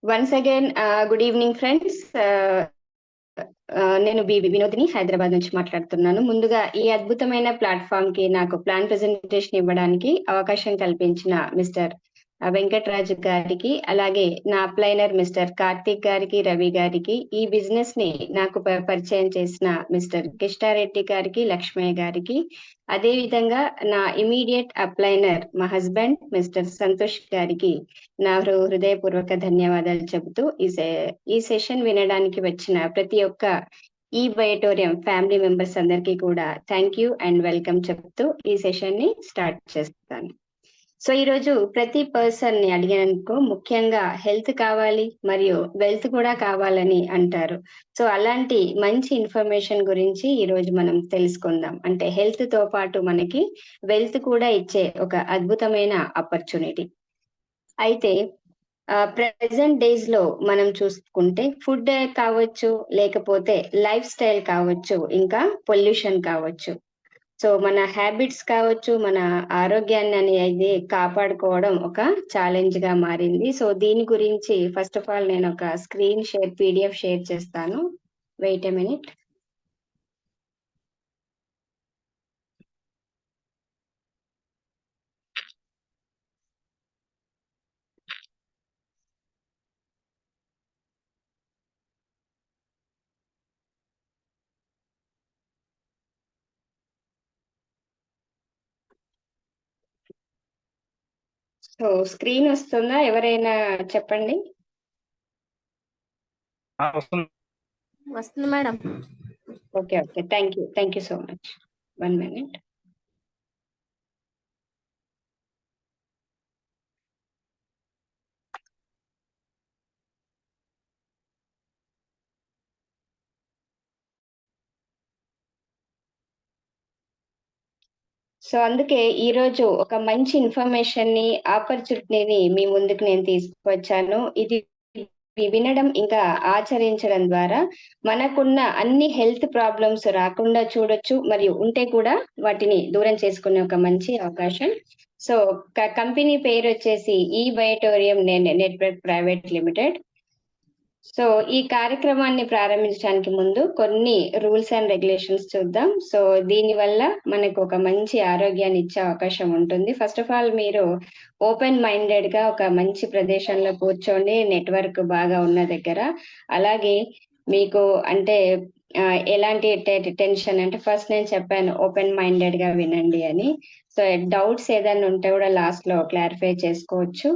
Once again good evening friends. నేను వినోదిని హైదరాబాద్ నుంచి మాట్లాడుతున్నాను. ముందుగా ఈ అద్భుతమైన ప్లాట్ఫామ్ కి నాకు ప్లాన్ ప్రెజెంటేషన్ ఇవ్వడానికి అవకాశం కల్పించిన మిస్టర్ వెంకటరాజు గారికి, అలాగే నా అప్లైనర్ మిస్టర్ కార్తిక్ గారికి, రవి గారికి, ఈ బిజినెస్ ని నాకు పరిచయం చేసిన మిస్టర్ కిష్టారెడ్డి గారికి, లక్ష్మయ్య గారికి, అదే విధంగా నా ఇమీడియట్ అప్లైనర్ మా హస్బెండ్ మిస్టర్ సంతోష్ గారికి నా హృదయపూర్వక ధన్యవాదాలు చెబుతూ ఈ సెషన్ వినడానికి వచ్చిన ప్రతి ఒక్క ఈ బయోటోరియం ఫ్యామిలీ మెంబర్స్ అందరికీ కూడా థ్యాంక్ యూ అండ్ వెల్కమ్ చెప్తూ ఈ సెషన్ ని స్టార్ట్ చేస్తాను. సో ఈ రోజు ప్రతి పర్సన్ ని అడిగినందుకు ముఖ్యంగా హెల్త్ కావాలి మరియు వెల్త్ కూడా కావాలని అంటారు. సో అలాంటి మంచి ఇన్ఫర్మేషన్ గురించి ఈ రోజు మనం తెలుసుకుందాం. అంటే హెల్త్ తో పాటు మనకి వెల్త్ కూడా ఇచ్చే ఒక అద్భుతమైన ఆపర్చునిటీ. అయితే ప్రెసెంట్ డేస్ లో మనం చూసుకుంటే ఫుడ్ కావచ్చు, లేకపోతే లైఫ్ స్టైల్ కావచ్చు, ఇంకా పొల్యూషన్ కావచ్చు. సో మన హ్యాబిట్స్ కావచ్చు, మన ఆరోగ్యాన్ని అనేది కాపాడుకోవడం ఒక ఛాలెంజ్ గా మారింది. సో దీని గురించి ఫస్ట్ ఆఫ్ ఆల్ నేను ఒక స్క్రీన్ PDF షేర్ చేస్తాను. Wait a minute. So screen వస్తుందా? ఎవరైనా చెప్పండి. వస్తుంది madam. Okay, thank you so much. 1 minute. So అందుకే ఈ రోజు ఒక మంచి ఇన్ఫర్మేషన్ ని, ఆపర్చునిటీని మీ ముందుకు నేను తీసుకువచ్చాను. ఇది వినడం ఇంకా ఆచరించడం ద్వారా మనకున్న అన్ని హెల్త్ ప్రాబ్లమ్స్ రాకుండా చూడొచ్చు, మరియు ఉంటే కూడా వాటిని దూరం చేసుకునే ఒక మంచి అవకాశం. సో కంపెనీ పేరు వచ్చేసి ఈ బయోటోరియం నెట్వర్క్ ప్రైవేట్ లిమిటెడ్. సో ఈ కార్యక్రమాన్ని ప్రారంభించడానికి ముందు కొన్ని రూల్స్ అండ్ రెగ్యులేషన్స్ చూద్దాం. సో దీని వల్ల మనకు ఒక మంచి ఆరోగ్యాన్ని ఇచ్చే అవకాశం ఉంటుంది. ఫస్ట్ ఆఫ్ ఆల్ మీరు ఓపెన్ మైండెడ్ గా ఒక మంచి ప్రదేశంలో కూర్చోండి, నెట్వర్క్ బాగా ఉన్న దగ్గర. అలాగే మీకు అంటే ఎలాంటి టెన్షన్ అంటే ఫస్ట్ నేను చెప్పాను ఓపెన్ మైండెడ్ గా వినండి అని. సో డౌట్స్ ఏదైనా ఉంటే కూడా లాస్ట్ లో క్లారిఫై చేసుకోవచ్చు.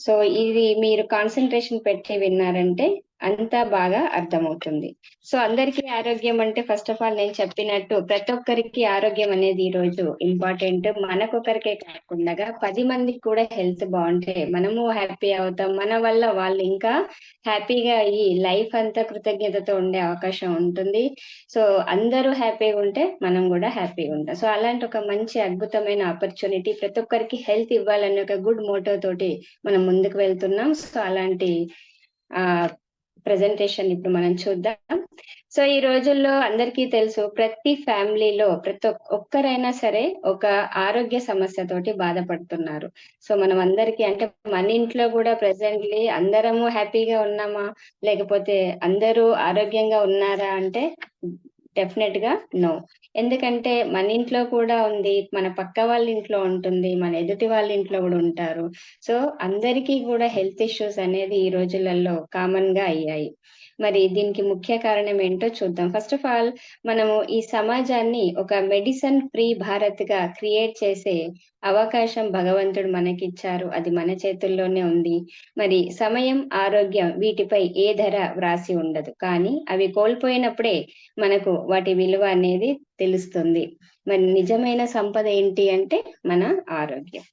సో ఇది మీరు కాన్సన్ట్రేషన్ పెట్టి విన్నారంటే అంతా బాగా అర్థమవుతుంది. సో అందరికీ ఆరోగ్యం అంటే ఫస్ట్ ఆఫ్ ఆల్ నేను చెప్పినట్టు ప్రతి ఒక్కరికి ఆరోగ్యం అనేది ఈ రోజు ఇంపార్టెంట్. మనకొకరికే కాకుండా 10 మందికి కూడా హెల్త్ బాగుంటే మనము హ్యాపీ అవుతాం. మన వల్ల వాళ్ళు ఇంకా హ్యాపీగా ఈ లైఫ్ అంతా కృతజ్ఞతతో ఉండే అవకాశం ఉంటుంది. సో అందరూ హ్యాపీగా ఉంటే మనం కూడా హ్యాపీగా ఉంటాం. సో అలాంటి ఒక మంచి అద్భుతమైన ఆపర్చునిటీ, ప్రతి ఒక్కరికి హెల్త్ ఇవ్వాలనే ఒక గుడ్ మోటో తోటి మనం ముందుకు వెళ్తున్నాం. సో అలాంటి ప్రెజెంటేషన్ ఇప్పుడు మనం చూద్దాం. సో ఈ రోజుల్లో అందరికీ తెలుసు ప్రతి ఫ్యామిలీలో ప్రతి ఒక్కరైనా సరే ఒక ఆరోగ్య సమస్యతోటి బాధపడుతున్నారు. సో మనం అందరికీ అంటే మన ఇంట్లో కూడా ప్రెసెంట్లీ అందరము హ్యాపీగా ఉన్నామా, లేకపోతే అందరూ ఆరోగ్యంగా ఉన్నారా అంటే డెఫినెట్ గా నో. ఎందుకంటే మన ఇంట్లో కూడా ఉంది, మన పక్క వాళ్ళ ఇంట్లో ఉంటుంది, మన ఎదుటి వాళ్ళ ఇంట్లో కూడా ఉంటారు. సో అందరికీ కూడా హెల్త్ ఇష్యూస్ అనేది ఈ రోజులలో కామన్ గా అయ్యాయి. మరి దీనికి ముఖ్య కారణం ఏంటో చూద్దాం. ఫస్ట్ ఆఫ్ ఆల్ మనము ఈ సమాజాన్ని ఒక మెడిసిన్ ఫ్రీ భారత్ గా క్రియేట్ చేసే అవకాశం భగవంతుడు మనకిచ్చారు. అది మన చేతుల్లోనే ఉంది. మరి సమయం, ఆరోగ్యం వీటిపై ఏ ధర వ్రాసి ఉండదు, కానీ అవి కోల్పోయినప్పుడే మనకు వాటి విలువ అనేది తెలుస్తుంది. మరి నిజమైన సంపద ఏంటి అంటే మన ఆరోగ్యం.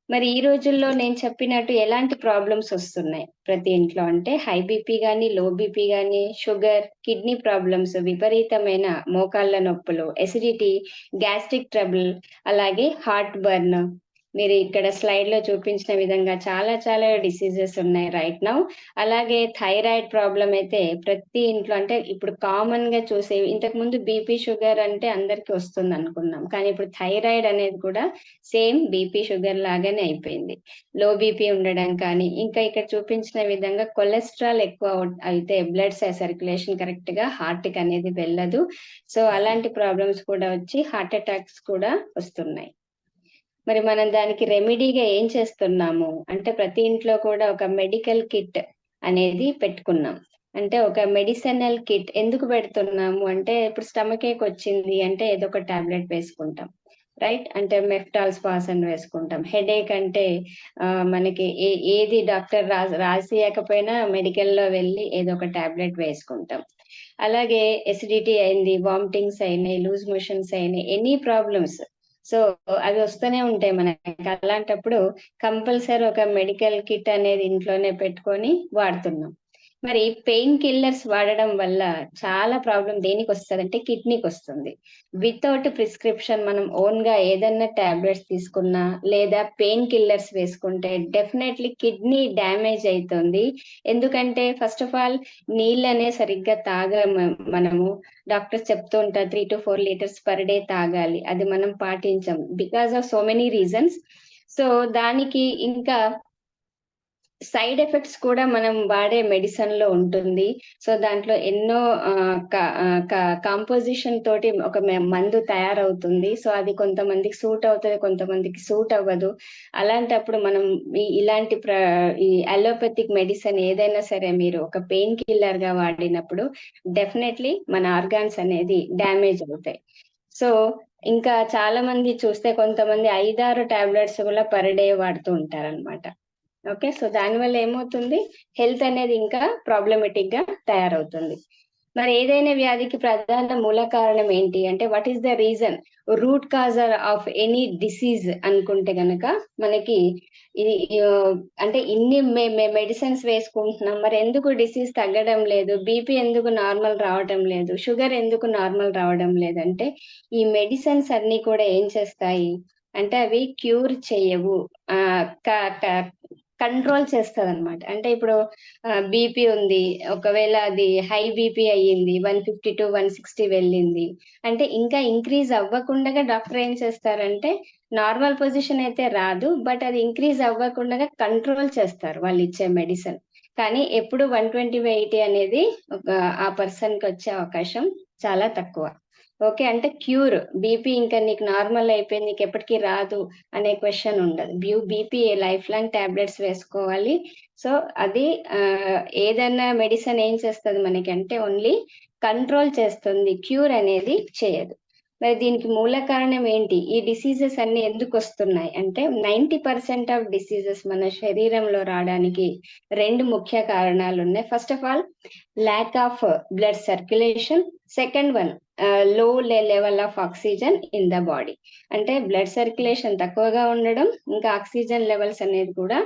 మరి ఈ రోజుల్లో నేను చెప్పినట్టు ఎలాంటి ప్రాబ్లమ్స్ వస్తున్నాయి ప్రతి ఇంట్లో అంటే హై బీపీ గానీ, లో బీపీ గానీ, షుగర్, కిడ్నీ ప్రాబ్లమ్స్, విపరీతమైన మోకాళ్ళ నొప్పులు, ఎసిడిటీ, గ్యాస్ట్రిక్ ట్రబుల్, అలాగే హార్ట్ బర్న్, మీరు ఇక్కడ స్లైడ్ లో చూపించిన విధంగా చాలా చాలా డిసీజెస్ ఉన్నాయి రైట్ నౌ. అలాగే థైరాయిడ్ ప్రాబ్లం అయితే ప్రతి ఇంట్లో, అంటే ఇప్పుడు కామన్ గా చూసే, ఇంతకు ముందు బీపీ షుగర్ అంటే అందరికి వస్తుంది అనుకున్నాం, కానీ ఇప్పుడు థైరాయిడ్ అనేది కూడా సేమ్ బీపీ షుగర్ లాగానే అయిపోయింది. లో బీపీ ఉండడం కానీ, ఇంకా ఇక్కడ చూపించిన విధంగా కొలెస్ట్రాల్ ఎక్కువ అయితే బ్లడ్ సర్క్యులేషన్ కరెక్ట్ గా హార్ట్ కి అనేది వెళ్ళదు. సో అలాంటి ప్రాబ్లమ్స్ కూడా వచ్చి హార్ట్ అటాక్స్ కూడా వస్తున్నాయి. మరి మనం దానికి రెమెడీగా ఏం చేస్తున్నాము అంటే, ప్రతి ఇంట్లో కూడా ఒక మెడికల్ కిట్ అనేది పెట్టుకున్నాం. అంటే ఒక మెడిసినల్ కిట్ ఎందుకు పెడుతున్నాము అంటే, ఇప్పుడు స్టమక్ ఏక్ వచ్చింది అంటే ఏదో ఒక టాబ్లెట్ వేసుకుంటాం, రైట్? అంటే మెఫ్టాల్ స్పాసన్ వేసుకుంటాం. హెడేక్ అంటే మనకి ఏది డాక్టర్ రాసియకపోయినా మెడికల్ లో వెళ్ళి ఏదో ఒక టాబ్లెట్ వేసుకుంటాం. అలాగే ఎసిడిటీ అయింది, వామిటింగ్స్ అయినాయి, లూజ్ మోషన్స్ అయినాయి, ఎనీ ప్రాబ్లమ్స్, సో అవి వస్తూనే ఉంటాయి మనకి. అలాంటప్పుడు కంపల్సరీ ఒక మెడికల్ కిట్ అనేది ఇంట్లోనే పెట్టుకొని వాడుతున్నాం. మరి పెయిన్ కిల్లర్స్ వాడడం వల్ల చాలా ప్రాబ్లం దేనికి వస్తుంది అంటే కిడ్నీకి వస్తుంది. వితౌట్ ప్రిస్క్రిప్షన్ మనం ఓన్ గా ఏదన్నా టాబ్లెట్స్ తీసుకున్నా లేదా పెయిన్ కిల్లర్స్ వేసుకుంటే డెఫినెట్లీ కిడ్నీ డ్యామేజ్ అవుతుంది. ఎందుకంటే ఫస్ట్ ఆఫ్ ఆల్ నీళ్ళనే సరిగ్గా మనము డాక్టర్స్ చెప్తూ ఉంటారు 3 to 4 లీటర్స్ పర్ డే తాగాలి, అది మనం పాటించం because of so many reasons. So దానికి ఇంకా సైడ్ ఎఫెక్ట్స్ కూడా మనం వాడే మెడిసిన్ లో ఉంటుంది. సో దాంట్లో ఎన్నో కాంపోజిషన్ తోటి ఒక మందు తయారవుతుంది. సో అది కొంతమందికి సూట్ అవుతుంది, కొంతమందికి సూట్ అవ్వదు. అలాంటప్పుడు మనం ఇలాంటి ఈ అలోపతిక్ మెడిసిన్ ఏదైనా సరే మీరు ఒక పెయిన్ కిల్లర్ గా వాడినప్పుడు డెఫినెట్లీ మన ఆర్గాన్స్ అనేది డ్యామేజ్ అవుతాయి. సో ఇంకా చాలా మంది చూస్తే కొంతమంది 5-6 టాబ్లెట్స్ కూడా పర్ డే వాడుతూ ఉంటారన్నమాట. ఓకే, సో దానివల్ల ఏమవుతుంది, హెల్త్ అనేది ఇంకా ప్రాబ్లమెటిక్ గా తయారవుతుంది. మరి ఏదైనా వ్యాధికి ప్రధాన మూల కారణం ఏంటి అంటే, what is the reason, root cause of any disease అనుకుంటే గనక మనకి ఇది అంటే ఇన్ని మెడిసిన్స్ వేసుకుంటున్నాం, మరి ఎందుకు డిసీజ్ తగ్గడం లేదు, బీపీ ఎందుకు నార్మల్ రావడం లేదు, షుగర్ ఎందుకు నార్మల్ రావడం లేదంటే ఈ మెడిసిన్స్ అన్ని కూడా ఏం చేస్తాయి అంటే అవి క్యూర్ చేయవు, కంట్రోల్ చేస్తుంది అనమాట. అంటే ఇప్పుడు బీపీ ఉంది, ఒకవేళ అది హై బీపీ అయ్యింది, 150 to 160 వెళ్ళింది అంటే ఇంకా ఇంక్రీజ్ అవ్వకుండా డాక్టర్ ఏం చేస్తారంటే నార్మల్ పొజిషన్ అయితే రాదు, బట్ అది ఇంక్రీజ్ అవ్వకుండా కంట్రోల్ చేస్తారు వాళ్ళు ఇచ్చే మెడిసిన్. కానీ ఎప్పుడు 120/80 అనేది ఆ పర్సన్ కి వచ్చే అవకాశం చాలా తక్కువ. ఓకే, అంటే క్యూర్ బీపీ ఇంకా నీకు నార్మల్ అయిపోయింది, నీకు ఎప్పటికీ రాదు అనే క్వశ్చన్ ఉండదు. బీపీ లైఫ్ లాంగ్ టాబ్లెట్స్ వేసుకోవాలి. సో అది ఏదైనా మెడిసిన్ ఏం చేస్తుంది మనకి అంటే ఓన్లీ కంట్రోల్ చేస్తుంది, క్యూర్ అనేది చేయదు. మరి దీనికి మూల కారణం ఏంటి, ఈ డిసీజెస్ అన్ని ఎందుకు వస్తున్నాయి అంటే 90% ఆఫ్ డిసీజెస్ మన శరీరంలో రావడానికి 2 ముఖ్య కారణాలు ఉన్నాయి. First of all lack of blood circulation, second one low level of oxygen in the body. అంటే బ్లడ్ సర్క్యులేషన్ తక్కువగా ఉండడం, ఇంకా ఆక్సిజన్ లెవెల్స్ అనేది కూడా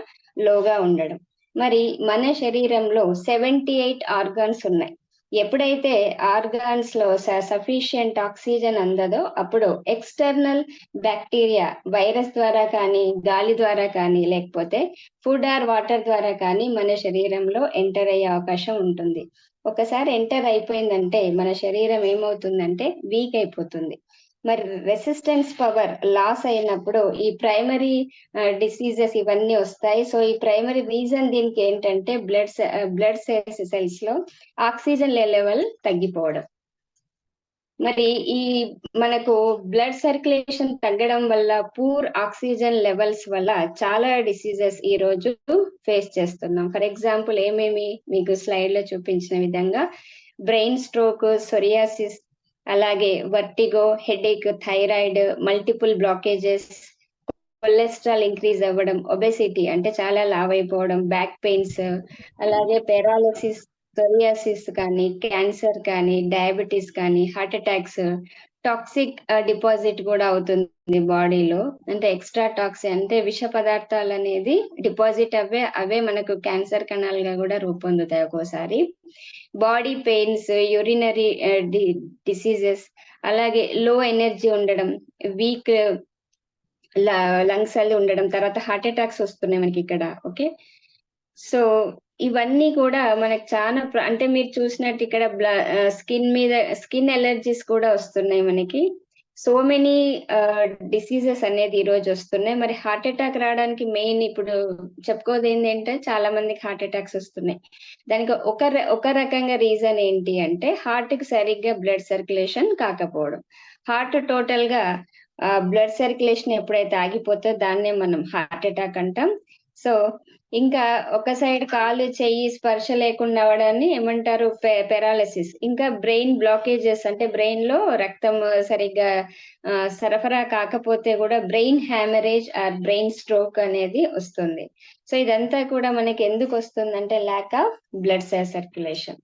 లోగా ఉండడం. మరి మన శరీరంలో 78 ఆర్గాన్స్ ఉన్నాయి. ఎప్పుడైతే ఆర్గాన్స్ లో సఫిషియంట్ ఆక్సిజన్ అందదో అప్పుడు ఎక్స్టర్నల్ బ్యాక్టీరియా వైరస్ ద్వారా కానీ, గాలి ద్వారా కానీ, లేకపోతే ఫుడ్ ఆర్ వాటర్ ద్వారా కానీ మన శరీరంలో ఎంటర్ అయ్యే అవకాశం ఉంటుంది. ఒకసారి ఎంటర్ అయిపోయిందంటే మన శరీరం ఏమవుతుందంటే వీక్ అయిపోతుంది. మరి రెసిస్టెన్స్ పవర్ లాస్ అయినప్పుడు ఈ ప్రైమరీ డిసీజెస్ ఇవన్నీ వస్తాయి. సో ఈ ప్రైమరీ రీజన్ దీనికి ఏంటంటే బ్లడ్ సెల్స్ లో ఆక్సిజన్ లెవెల్ తగ్గిపోవడం. మరి ఈ మనకు బ్లడ్ సర్క్యులేషన్ తగ్గడం వల్ల, పూర్ ఆక్సిజన్ లెవెల్స్ వల్ల చాలా డిసీజెస్ ఈ రోజు ఫేస్ చేస్తున్నాం. ఫర్ ఎగ్జాంపుల్ ఏమేమి మీకు స్లైడ్ లో చూపించిన విధంగా బ్రెయిన్ స్ట్రోక్, సొరియాసిస్, అలాగే vertigo, headache, thyroid, multiple blockages, cholesterol increase అవ్వడం, ఒబెసిటీ అంటే చాలా లావ్ అయిపోవడం, బ్యాక్ పెయిన్స్, అలాగే పెరాలసిస్, సొరియాసిస్ కానీ, క్యాన్సర్ కానీ, డయాబెటీస్ కానీ, హార్ట్ అటాక్స్, టాక్సిక్ డిపాజిట్ కూడా అవుతుంది బాడీలో. అంటే ఎక్స్ట్రా టాక్సిక్ అంటే విష పదార్థాలు అనేది డిపాజిట్ అవే మనకు క్యాన్సర్ కణాలుగా కూడా రూపొందుతాయి ఒక్కోసారి. బాడీ పెయిన్స్, యూరినరీ డిసీజెస్, అలాగే లో ఎనర్జీ ఉండడం, వీక్ లంగ్స్ అది ఉండడం, తర్వాత హార్ట్ అటాక్స్ వస్తున్నాయి మనకి ఇక్కడ. ఓకే. సో ఇవన్నీ కూడా మనకు చాలా అంటే మీరు చూసినట్టు ఇక్కడ స్కిన్ ఎలర్జీస్ కూడా వస్తున్నాయి మనకి. సో మెనీ డిసీజెస్ అనేది ఈ రోజు వస్తున్నాయి. మరి హార్ట్ అటాక్ రావడానికి మెయిన్ ఇప్పుడు చెప్పుకోదు ఏంటంటే చాలా మందికి హార్ట్ అటాక్స్ వస్తున్నాయి. దానికి ఒక రకంగా రీజన్ ఏంటి అంటే హార్ట్ కి సరిగ్గా బ్లడ్ సర్క్యులేషన్ కాకపోవడం. హార్ట్ టోటల్ గా బ్లడ్ సర్క్యులేషన్ ఎప్పుడైతే ఆగిపోతే దాన్నే మనం హార్ట్ అటాక్ అంటాం. సో ఇంకా ఒక సైడ్ కాలు చెయ్యి స్పర్శ లేకుండా అవడాన్ని ఏమంటారు పెరాలసిస్. ఇంకా బ్రెయిన్ బ్లాకేజెస్ అంటే బ్రెయిన్ లో రక్తం సరిగ్గా సరఫరా కాకపోతే కూడా brain haemorrhage or brain stroke అనేది వస్తుంది. సో ఇదంతా కూడా మనకి ఎందుకు వస్తుంది అంటే lack of blood circulation.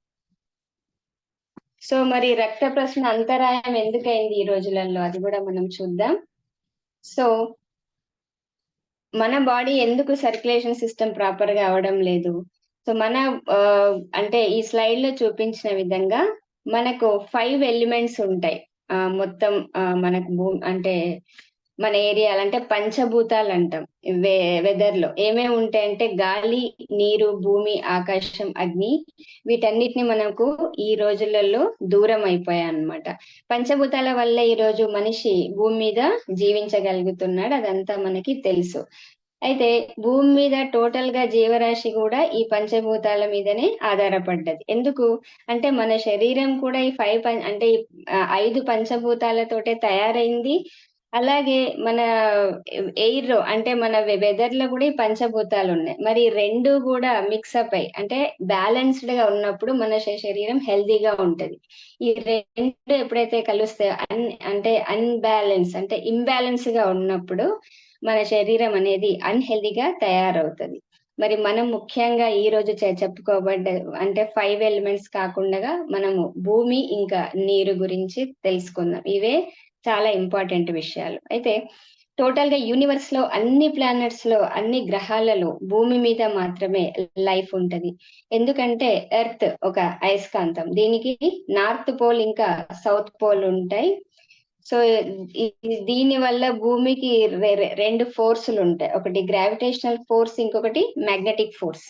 So మరి రక్త ప్రసరణ అంతరాయం ఎందుకైంది ఈ రోజులలో అది కూడా మనం చూద్దాం. సో మన బాడీ ఎందుకు సర్క్యులేషన్ సిస్టమ్ ప్రాపర్ గా అవడం లేదు? సో మన అంటే ఈ స్లైడ్ లో చూపించిన విధంగా మనకు 5 ఎలిమెంట్స్ ఉంటాయి. మొత్తం మనకు అంటే మన ఏరియాలు అంటే పంచభూతాలు అంటాం. వెదర్ లో ఏమేమి ఉంటాయంటే గాలి, నీరు, భూమి, ఆకాశం, అగ్ని. వీటన్నిటిని మనకు ఈ రోజులలో దూరం అయిపోయాయి అన్నమాట. పంచభూతాల వల్ల ఈ రోజు మనిషి భూమి మీద జీవించగలుగుతున్నాడు, అదంతా మనకి తెలుసు. అయితే భూమి మీద టోటల్ గా జీవరాశి కూడా ఈ పంచభూతాల మీదనే ఆధారపడ్డది. ఎందుకు అంటే మన శరీరం కూడా ఈ 5 పంచభూతాలతోటే తయారైంది. అలాగే మన ఎయిర్ అంటే మన వెదర్ లో కూడా ఈ పంచభూతాలు ఉన్నాయి. మరి రెండు కూడా మిక్సప్ అయి అంటే బ్యాలెన్స్డ్ గా ఉన్నప్పుడు మన శరీరం హెల్దీగా ఉంటది. ఈ రెండు ఎప్పుడైతే కలుస్తాయో అంటే అన్బ్యాలెన్స్ అంటే ఇంబ్యాలెన్స్ గా ఉన్నప్పుడు మన శరీరం అనేది అన్హెల్దీగా తయారవుతుంది. మరి మనం ముఖ్యంగా ఈ రోజు చెప్పుకోబడ్డ అంటే 5 ఎలిమెంట్స్ కాకుండా మనము భూమి ఇంకా నీరు గురించి తెలుసుకుందాం. ఇవే చాలా ఇంపార్టెంట్ విషయాలు. అయితే టోటల్ గా యూనివర్స్ లో అన్ని ప్లానెట్స్ లో అన్ని గ్రహాలలో భూమి మీద మాత్రమే లైఫ్ ఉంటది. ఎందుకంటే ఎర్త్ ఒక అయస్కాంతం, దీనికి నార్త్ పోల్ ఇంకా సౌత్ పోల్ ఉంటాయి. సో దీని వల్ల భూమికి రెండు ఫోర్సులు ఉంటాయి. ఒకటి గ్రావిటేషనల్ ఫోర్స్, ఇంకొకటి మ్యాగ్నెటిక్ ఫోర్స్.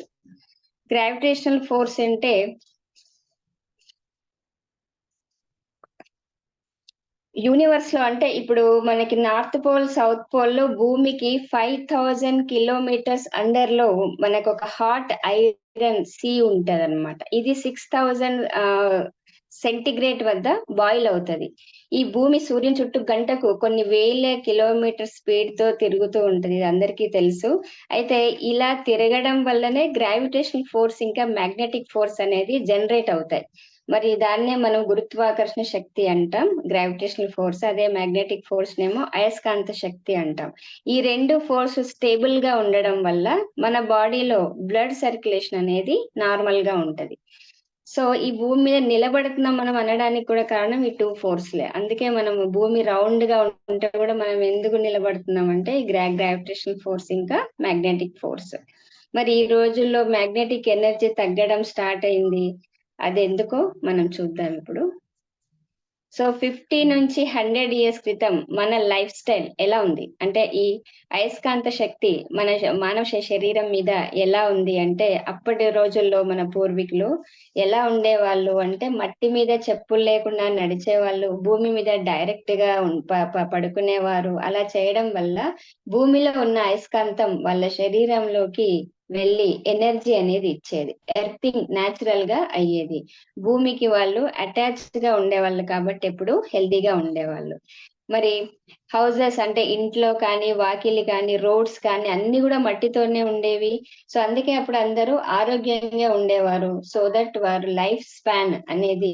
గ్రావిటేషనల్ ఫోర్స్ అంటే యూనివర్స్ లో అంటే ఇప్పుడు మనకి నార్త్ పోల్ సౌత్ పోల్ లో భూమికి 5000 కిలోమీటర్స్ అండర్ లో మనకు ఒక హాట్ ఐరన్ సీ ఉంటది అనమాట. ఇది 6000 సెంటిగ్రేడ్ వద్ద బాయిల్ అవుతది. ఈ భూమి సూర్యుని చుట్టూ గంటకు కొన్ని వేల కిలోమీటర్ స్పీడ్ తో తిరుగుతూ ఉంటది, ఇది అందరికీ తెలుసు. అయితే ఇలా తిరగడం వల్లనే గ్రావిటేషనల్ ఫోర్స్ ఇంకా మ్యాగ్నెటిక్ ఫోర్స్ అనేది జనరేట్ అవుతాయి. మరి దాన్నే మనం గురుత్వాకర్షణ శక్తి అంటాం, గ్రావిటేషనల్ ఫోర్స్. అదే మ్యాగ్నెటిక్ ఫోర్స్ నేమో అయస్కాంత శక్తి అంటాం. ఈ రెండు ఫోర్స్ స్టేబుల్ గా ఉండడం వల్ల మన బాడీలో బ్లడ్ సర్క్యులేషన్ అనేది నార్మల్ గా ఉంటది. సో ఈ భూమి మీద నిలబడుతున్నాం మనం అనడానికి కూడా కారణం ఈ 2 ఫోర్స్లే. అందుకే మనం భూమి రౌండ్ గా ఉంటే కూడా మనం ఎందుకు నిలబడుతున్నాం అంటే ఈ గ్రావిటేషనల్ ఫోర్స్ ఇంకా మ్యాగ్నెటిక్ ఫోర్స్. మరి ఈ రోజుల్లో మ్యాగ్నెటిక్ ఎనర్జీ తగ్గడం స్టార్ట్ అయింది. అది ఎందుకో మనం చూద్దాం ఇప్పుడు. సో 50 నుంచి 100 ఇయర్స్ క్రితం మన లైఫ్ స్టైల్ ఎలా ఉంది అంటే ఈ అయస్కాంత శక్తి మానవ శరీరం మీద ఎలా ఉంది అంటే అప్పటి రోజుల్లో మన పూర్వీకులు ఎలా ఉండేవాళ్ళు అంటే మట్టి మీద చెప్పులు లేకుండా నడిచేవాళ్ళు, భూమి మీద డైరెక్ట్ గా పడుకునేవారు. అలా చేయడం వల్ల భూమిలో ఉన్న అయస్కాంతం వాళ్ళ శరీరంలోకి వెళ్ళి ఎనర్జీ అనేది ఇచ్చేది. ఎర్తింగ్ న్యాచురల్ గా అయ్యేది. భూమికి వాళ్ళు అటాచ్డ్ గా ఉండేవాళ్ళు కాబట్టి ఎప్పుడు హెల్దీగా ఉండేవాళ్ళు. మరి హౌసెస్ అంటే ఇంట్లో కానీ, వాకిలి కానీ, రోడ్స్ కానీ అన్ని కూడా మట్టితోనే ఉండేవి. సో అందుకే అప్పుడు అందరూ ఆరోగ్యంగా ఉండేవారు. సో దట్ వారు లైఫ్ స్పాన్ అనేది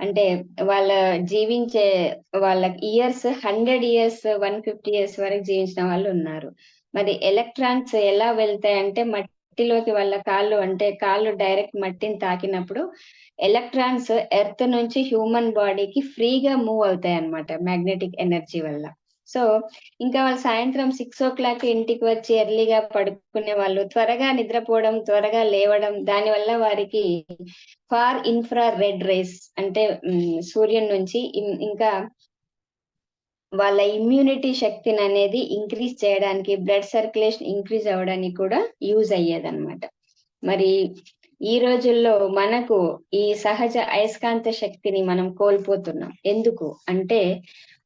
అంటే వాళ్ళ జీవించే వాళ్ళ ఇయర్స్ 100 ఇయర్స్ 150 ఇయర్స్ వరకు జీవించిన వాళ్ళు ఉన్నారు. మరి ఎలక్ట్రాన్స్ ఎలా వెళ్తాయంటే మట్టిలోకి వాళ్ళ కాళ్ళు డైరెక్ట్ మట్టిని తాకినప్పుడు ఎలక్ట్రాన్స్ ఎర్త్ నుంచి హ్యూమన్ బాడీకి ఫ్రీగా మూవ్ అవుతాయి అన్నమాట మ్యాగ్నెటిక్ ఎనర్జీ వల్ల. సో ఇంకా వాళ్ళు సాయంత్రం 6 o'clock ఇంటికి వచ్చి ఎర్లీగా పడుకునే వాళ్ళు, త్వరగా నిద్రపోవడం, త్వరగా లేవడం. దానివల్ల వారికి ఫార్ ఇన్ఫ్రా రెడ్ రేస్ అంటే సూర్యుని నుంచి ఇంకా వాళ్ళ ఇమ్యూనిటీ శక్తిని అనేది ఇంక్రీజ్ చేయడానికి, బ్లడ్ సర్క్యులేషన్ ఇంక్రీజ్ అవ్వడానికి కూడా యూజ్ అయ్యేదన్నమాట. మరి ఈ రోజుల్లో మనకు ఈ సహజ అయస్కాంత శక్తిని మనం కోల్పోతున్నాం. ఎందుకు అంటే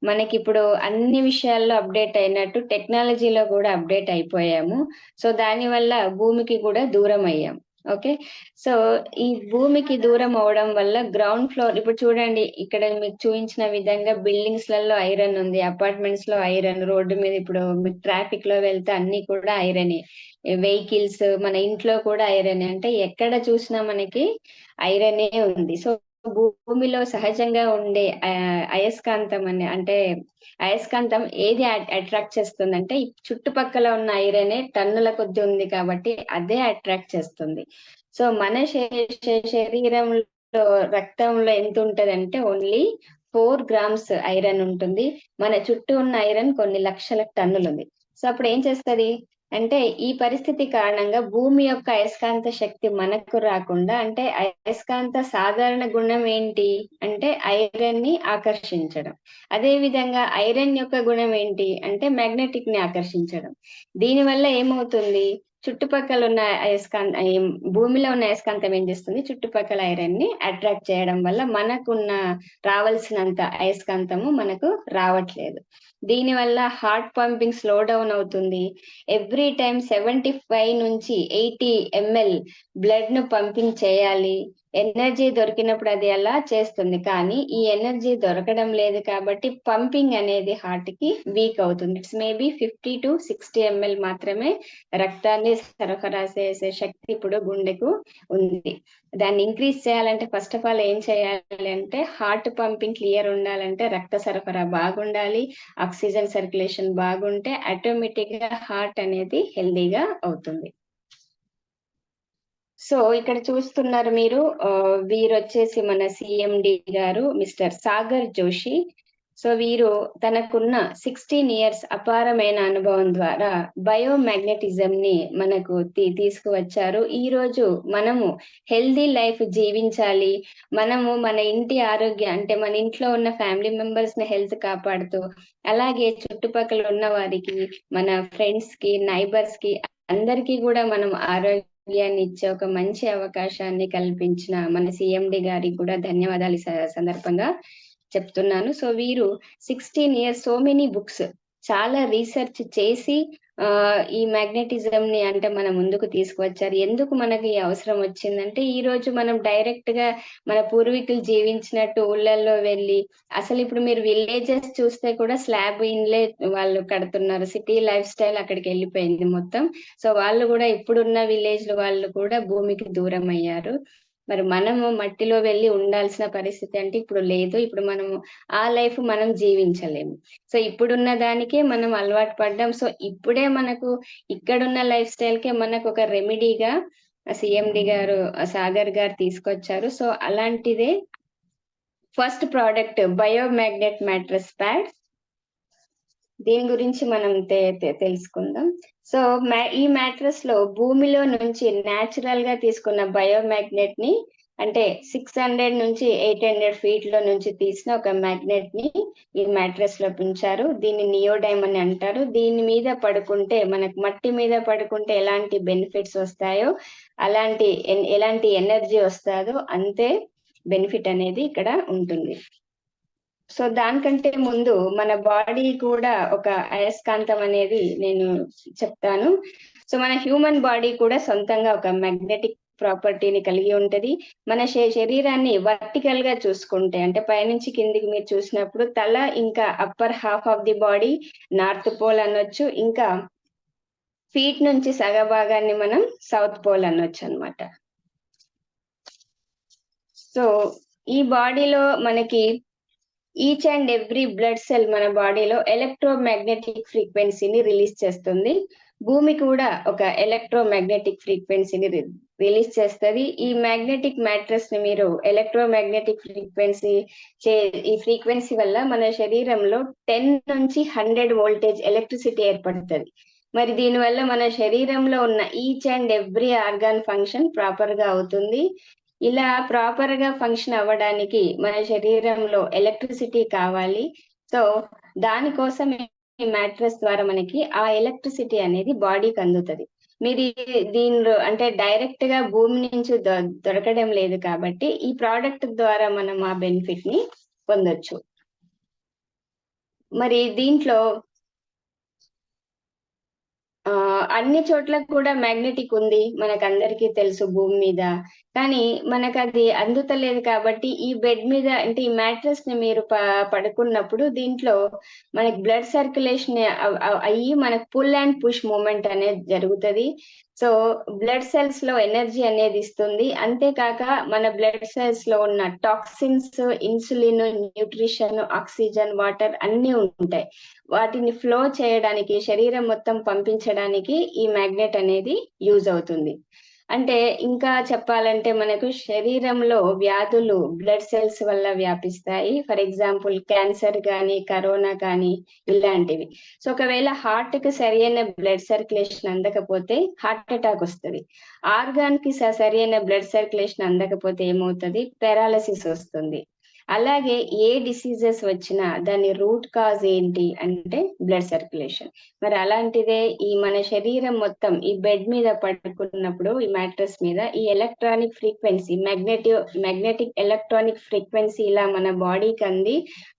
మనకిప్పుడు అన్ని విషయాల్లో అప్డేట్ అయినట్టు టెక్నాలజీలో కూడా అప్డేట్ అయిపోయాము. సో దానివల్ల భూమికి కూడా దూరం అయ్యాం. ఓకే. సో ఈ భూమికి దూరం అవడం వల్ల గ్రౌండ్ ఫ్లోర్, ఇప్పుడు చూడండి ఇక్కడ మీకు చూపించిన విధంగా బిల్డింగ్స్ లలో ఐరన్ ఉంది, అపార్ట్మెంట్స్ లో ఐరన్, రోడ్డు మీద ఇప్పుడు మీకు ట్రాఫిక్ లో వెళ్తే అన్ని కూడా ఐరనే, వెహికల్స్, మన ఇంట్లో కూడా ఐరన్, అంటే ఎక్కడ చూసినా మనకి ఐరనే ఉంది. సో భూమిలో సహజంగా ఉండే అయస్కాంతం అంటే అయస్కాంతం ఏది అట్రాక్ట్ చేస్తుంది అంటే చుట్టుపక్కల ఉన్న ఐరనే టన్నుల కొద్ది ఉంది కాబట్టి అదే అట్రాక్ట్ చేస్తుంది. సో మన శరీరంలో రక్తంలో ఎంత ఉంటదంటే ఓన్లీ 4 grams ఐరన్ ఉంటుంది. మన చుట్టూ ఉన్న ఐరన్ కొన్ని లక్షల టన్నులు ఉంది. సో అప్పుడు ఏం చేస్తది అంటే ఈ పరిస్థితి కారణంగా భూమి యొక్క అయస్కాంత శక్తి మనకు రాకుండా, అంటే అయస్కాంత సాధారణ గుణం ఏంటి అంటే ఐరన్ ని ఆకర్షించడం. అదే విధంగా ఐరన్ యొక్క గుణం ఏంటి అంటే మ్యాగ్నెటిక్ ని ఆకర్షించడం. దీనివల్ల ఏమవుతుంది, చుట్టుపక్కల ఉన్న భూమిలో ఉన్న అయస్కాంతం ఏం చేస్తుంది, చుట్టుపక్కల ఐరన్ ని అట్రాక్ట్ చేయడం వల్ల మనకున్న రావాల్సినంత అయస్కాంతము మనకు రావట్లేదు. దీనివల్ల హార్ట్ పంపింగ్ స్లో డౌన్ అవుతుంది. ఎవ్రీ టైం 75 నుంచి 80 ml బ్లడ్ ను పంపింగ్ చేయాలి. ఎనర్జీ దొరికినప్పుడు అది అలా చేస్తుంది, కానీ ఈ ఎనర్జీ దొరకడం లేదు కాబట్టి పంపింగ్ అనేది హార్ట్ కి వీక్ అవుతుంది. ఇట్స్ మేబీ 50 to 60 ml మాత్రమే రక్తాన్ని సరఫరా చేసే శక్తి ఇప్పుడు గుండెకు ఉంది. దాన్ని ఇంక్రీజ్ చేయాలంటే ఫస్ట్ ఆఫ్ ఆల్ ఏం చేయాలి అంటే హార్ట్ పంపింగ్ క్లియర్ ఉండాలంటే రక్త సరఫరా బాగుండాలి, ఆక్సిజన్ సర్క్యులేషన్ బాగుంటే ఆటోమేటిక్ గా హార్ట్ అనేది హెల్దీగా అవుతుంది. సో ఇక్కడ చూస్తున్నారు మీరు, వీరు వచ్చేసి మన సిఎండి గారు మిస్టర్ సాగర్ జోషి. సో వీరు తనకున్న 16 years అపారమైన అనుభవం ద్వారా బయోమాగ్నెటిజం ని మనకు తీసుకువచ్చారు. ఈ రోజు మనము హెల్దీ లైఫ్ జీవించాలి, మనము మన ఇంటి ఆరోగ్యం అంటే మన ఇంట్లో ఉన్న ఫ్యామిలీ మెంబర్స్ ని హెల్త్ కాపాడుతూ, అలాగే చుట్టుపక్కల ఉన్న వారికి, మన ఫ్రెండ్స్ కి, నైబర్స్ కి అందరికీ కూడా మనం ఆరోగ్యాన్ని ఇచ్చే ఒక మంచి అవకాశాన్ని కల్పించిన మన సిఎండి గారికి కూడా ధన్యవాదాలు సందర్భంగా చెప్తున్నాను. సో వీరు 16 years సో మెనీ బుక్స్ చాలా రీసెర్చ్ చేసి ఈ మ్యాగ్నెటిజం ని అంటే మన ముందుకు తీసుకువచ్చారు. ఎందుకు మనకి ఈ అవసరం వచ్చిందంటే ఈ రోజు మనం డైరెక్ట్ గా మన పూర్వీకులు జీవించినట్టు ఊళ్ళల్లో వెళ్ళి, అసలు ఇప్పుడు మీరు విలేజెస్ చూస్తే కూడా స్లాబ్ ఇన్లే వాళ్ళు కడుతున్నారు, సిటీ లైఫ్ స్టైల్ అక్కడికి వెళ్ళిపోయింది మొత్తం. సో వాళ్ళు కూడా ఇప్పుడున్న విలేజ్ వాళ్ళు కూడా భూమికి దూరం అయ్యారు. మరి మనము మట్టిలో వెళ్ళి ఉండాల్సిన పరిస్థితి అంటే ఇప్పుడు లేదు. ఇప్పుడు మనము ఆ లైఫ్ మనం జీవించలేము. సో ఇప్పుడున్న దానికే మనం అలవాటు పడ్డాం. సో ఇప్పుడే మనకు ఇక్కడున్న లైఫ్ స్టైల్ కే మనకు ఒక రెమెడీగా సిఎండి గారు సాగర్ గారు తీసుకొచ్చారు. సో అలాంటిదే ఫస్ట్ ప్రోడక్ట్ బయోమాగ్నెట్ మ్యాట్రెస్ ప్యాడ్. దీని గురించి మనం తెలుసుకుందాం. సో ఈ మ్యాట్రెస్ లో భూమిలో నుంచి న్యాచురల్ గా తీసుకున్న బయోమాగ్నెట్ ని, అంటే 600 నుంచి 800 feet లో నుంచి తీసిన ఒక మ్యాగ్నెట్ ని ఈ మ్యాట్రెస్ లో ఉంచారు. దీన్ని నియోడైమ్ అని అంటారు. దీని మీద పడుకుంటే, మనకు మట్టి మీద పడుకుంటే ఎలాంటి బెనిఫిట్స్ వస్తాయో, ఎలాంటి ఎనర్జీ వస్తుందో అంతే బెనిఫిట్ అనేది ఇక్కడ ఉంటుంది. సో దానికంటే ముందు మన బాడీ కూడా ఒక అయస్కాంతం అనేది నేను చెప్తాను. సో మన హ్యూమన్ బాడీ కూడా సొంతంగా ఒక మ్యాగ్నెటిక్ ప్రాపర్టీని కలిగి ఉంటది. మన శరీరాన్ని వర్టికల్ గా చూసుకుంటే, అంటే పైనుంచి కిందికి మీరు చూసినప్పుడు తల ఇంకా upper half of the body north pole అనొచ్చు, ఇంకా ఫీట్ నుంచి సగ భాగాన్ని మనం సౌత్ పోల్ అనొచ్చు అన్నమాట. సో ఈ బాడీలో మనకి each and every blood cell మన బాడీలో ఎలక్ట్రోమాగ్నెటిక్ ఫ్రీక్వెన్సీని రిలీజ్ చేస్తుంది. భూమి కూడా ఒక ఎలక్ట్రోమాగ్నెటిక్ ఫ్రీక్వెన్సీని రిలీజ్ చేస్తుంది. ఈ మ్యాగ్నెటిక్ మ్యాట్రెస్ ని మీరు ఎలక్ట్రోమాగ్నెటిక్ ఈ ఫ్రీక్వెన్సీ వల్ల మన శరీరంలో 10 నుంచి 100 వోల్టేజ్ ఎలక్ట్రిసిటీ ఏర్పడుతుంది. మరి దీనివల్ల మన శరీరంలో ఉన్న each and every organ function proper గా అవుతుంది. ఇలా ప్రాపర్ గా ఫంక్షన్ అవ్వడానికి మన శరీరంలో ఎలక్ట్రిసిటీ కావాలి. సో దానికోసం ఈ మ్యాట్రెస్ ద్వారా మనకి ఆ ఎలక్ట్రిసిటీ అనేది బాడీకి అందుతుంది. మీరు దీనిలో అంటే డైరెక్ట్ గా భూమి నుంచి దొరకడం లేదు కాబట్టి ఈ ప్రోడక్ట్ ద్వారా మనం ఆ బెనిఫిట్ ని పొందొచ్చు. మరి దీంట్లో అన్ని చోట్ల కూడా మ్యాగ్నెటిక్ ఉంది, మనకు అందరికీ తెలుసు భూమి మీద. కానీ మనకు అది అందుతలేదు కాబట్టి ఈ బెడ్ మీద అంటే ఈ మ్యాట్రెస్ ని మీరు పడుకున్నప్పుడు దీంట్లో మనకి బ్లడ్ సర్క్యులేషన్ అయ్యి మనకు పుల్ అండ్ పుష్ మూమెంట్ అనేది జరుగుతుంది. సో బ్లడ్ సెల్స్ లో ఎనర్జీ అనేది ఇస్తుంది. అంతేకాక మన బ్లడ్ సెల్స్ లో ఉన్న toxins, insulin, nutrition, oxygen, water అన్ని ఉంటాయి. వాటిని ఫ్లో చేయడానికి, శరీరం మొత్తం పంపించడానికి ఈ మ్యాగ్నెట్ అనేది యూజ్ అవుతుంది. అంటే ఇంకా చెప్పాలంటే మనకు శరీరంలో వ్యాధులు బ్లడ్ సెల్స్ వల్ల వ్యాపిస్తాయి. ఫర్ ఎగ్జాంపుల్ క్యాన్సర్ కానీ, కరోనా కానీ ఇలాంటివి. సో ఒకవేళ హార్ట్ కి సరైన బ్లడ్ సర్క్యులేషన్ అందకపోతే హార్ట్ అటాక్ వస్తుంది. ఆర్గాన్ కి సరైన బ్లడ్ సర్క్యులేషన్ అందకపోతే ఏమవుతుంది? పారాలసిస్ వస్తుంది. అలాగే ఏ డిసీజెస్ వచ్చినా దాని రూట్ కాజ్ ఏంటి అంటే బ్లడ్ సర్క్యులేషన్. మరి అలాంటిదే ఈ మన శరీరం మొత్తం ఈ బెడ్ మీద పడుకున్నప్పుడు ఈ మ్యాట్రెస్ మీద ఈ electronic frequency, magnetic electronic frequency ఇలా మన బాడీకి అంది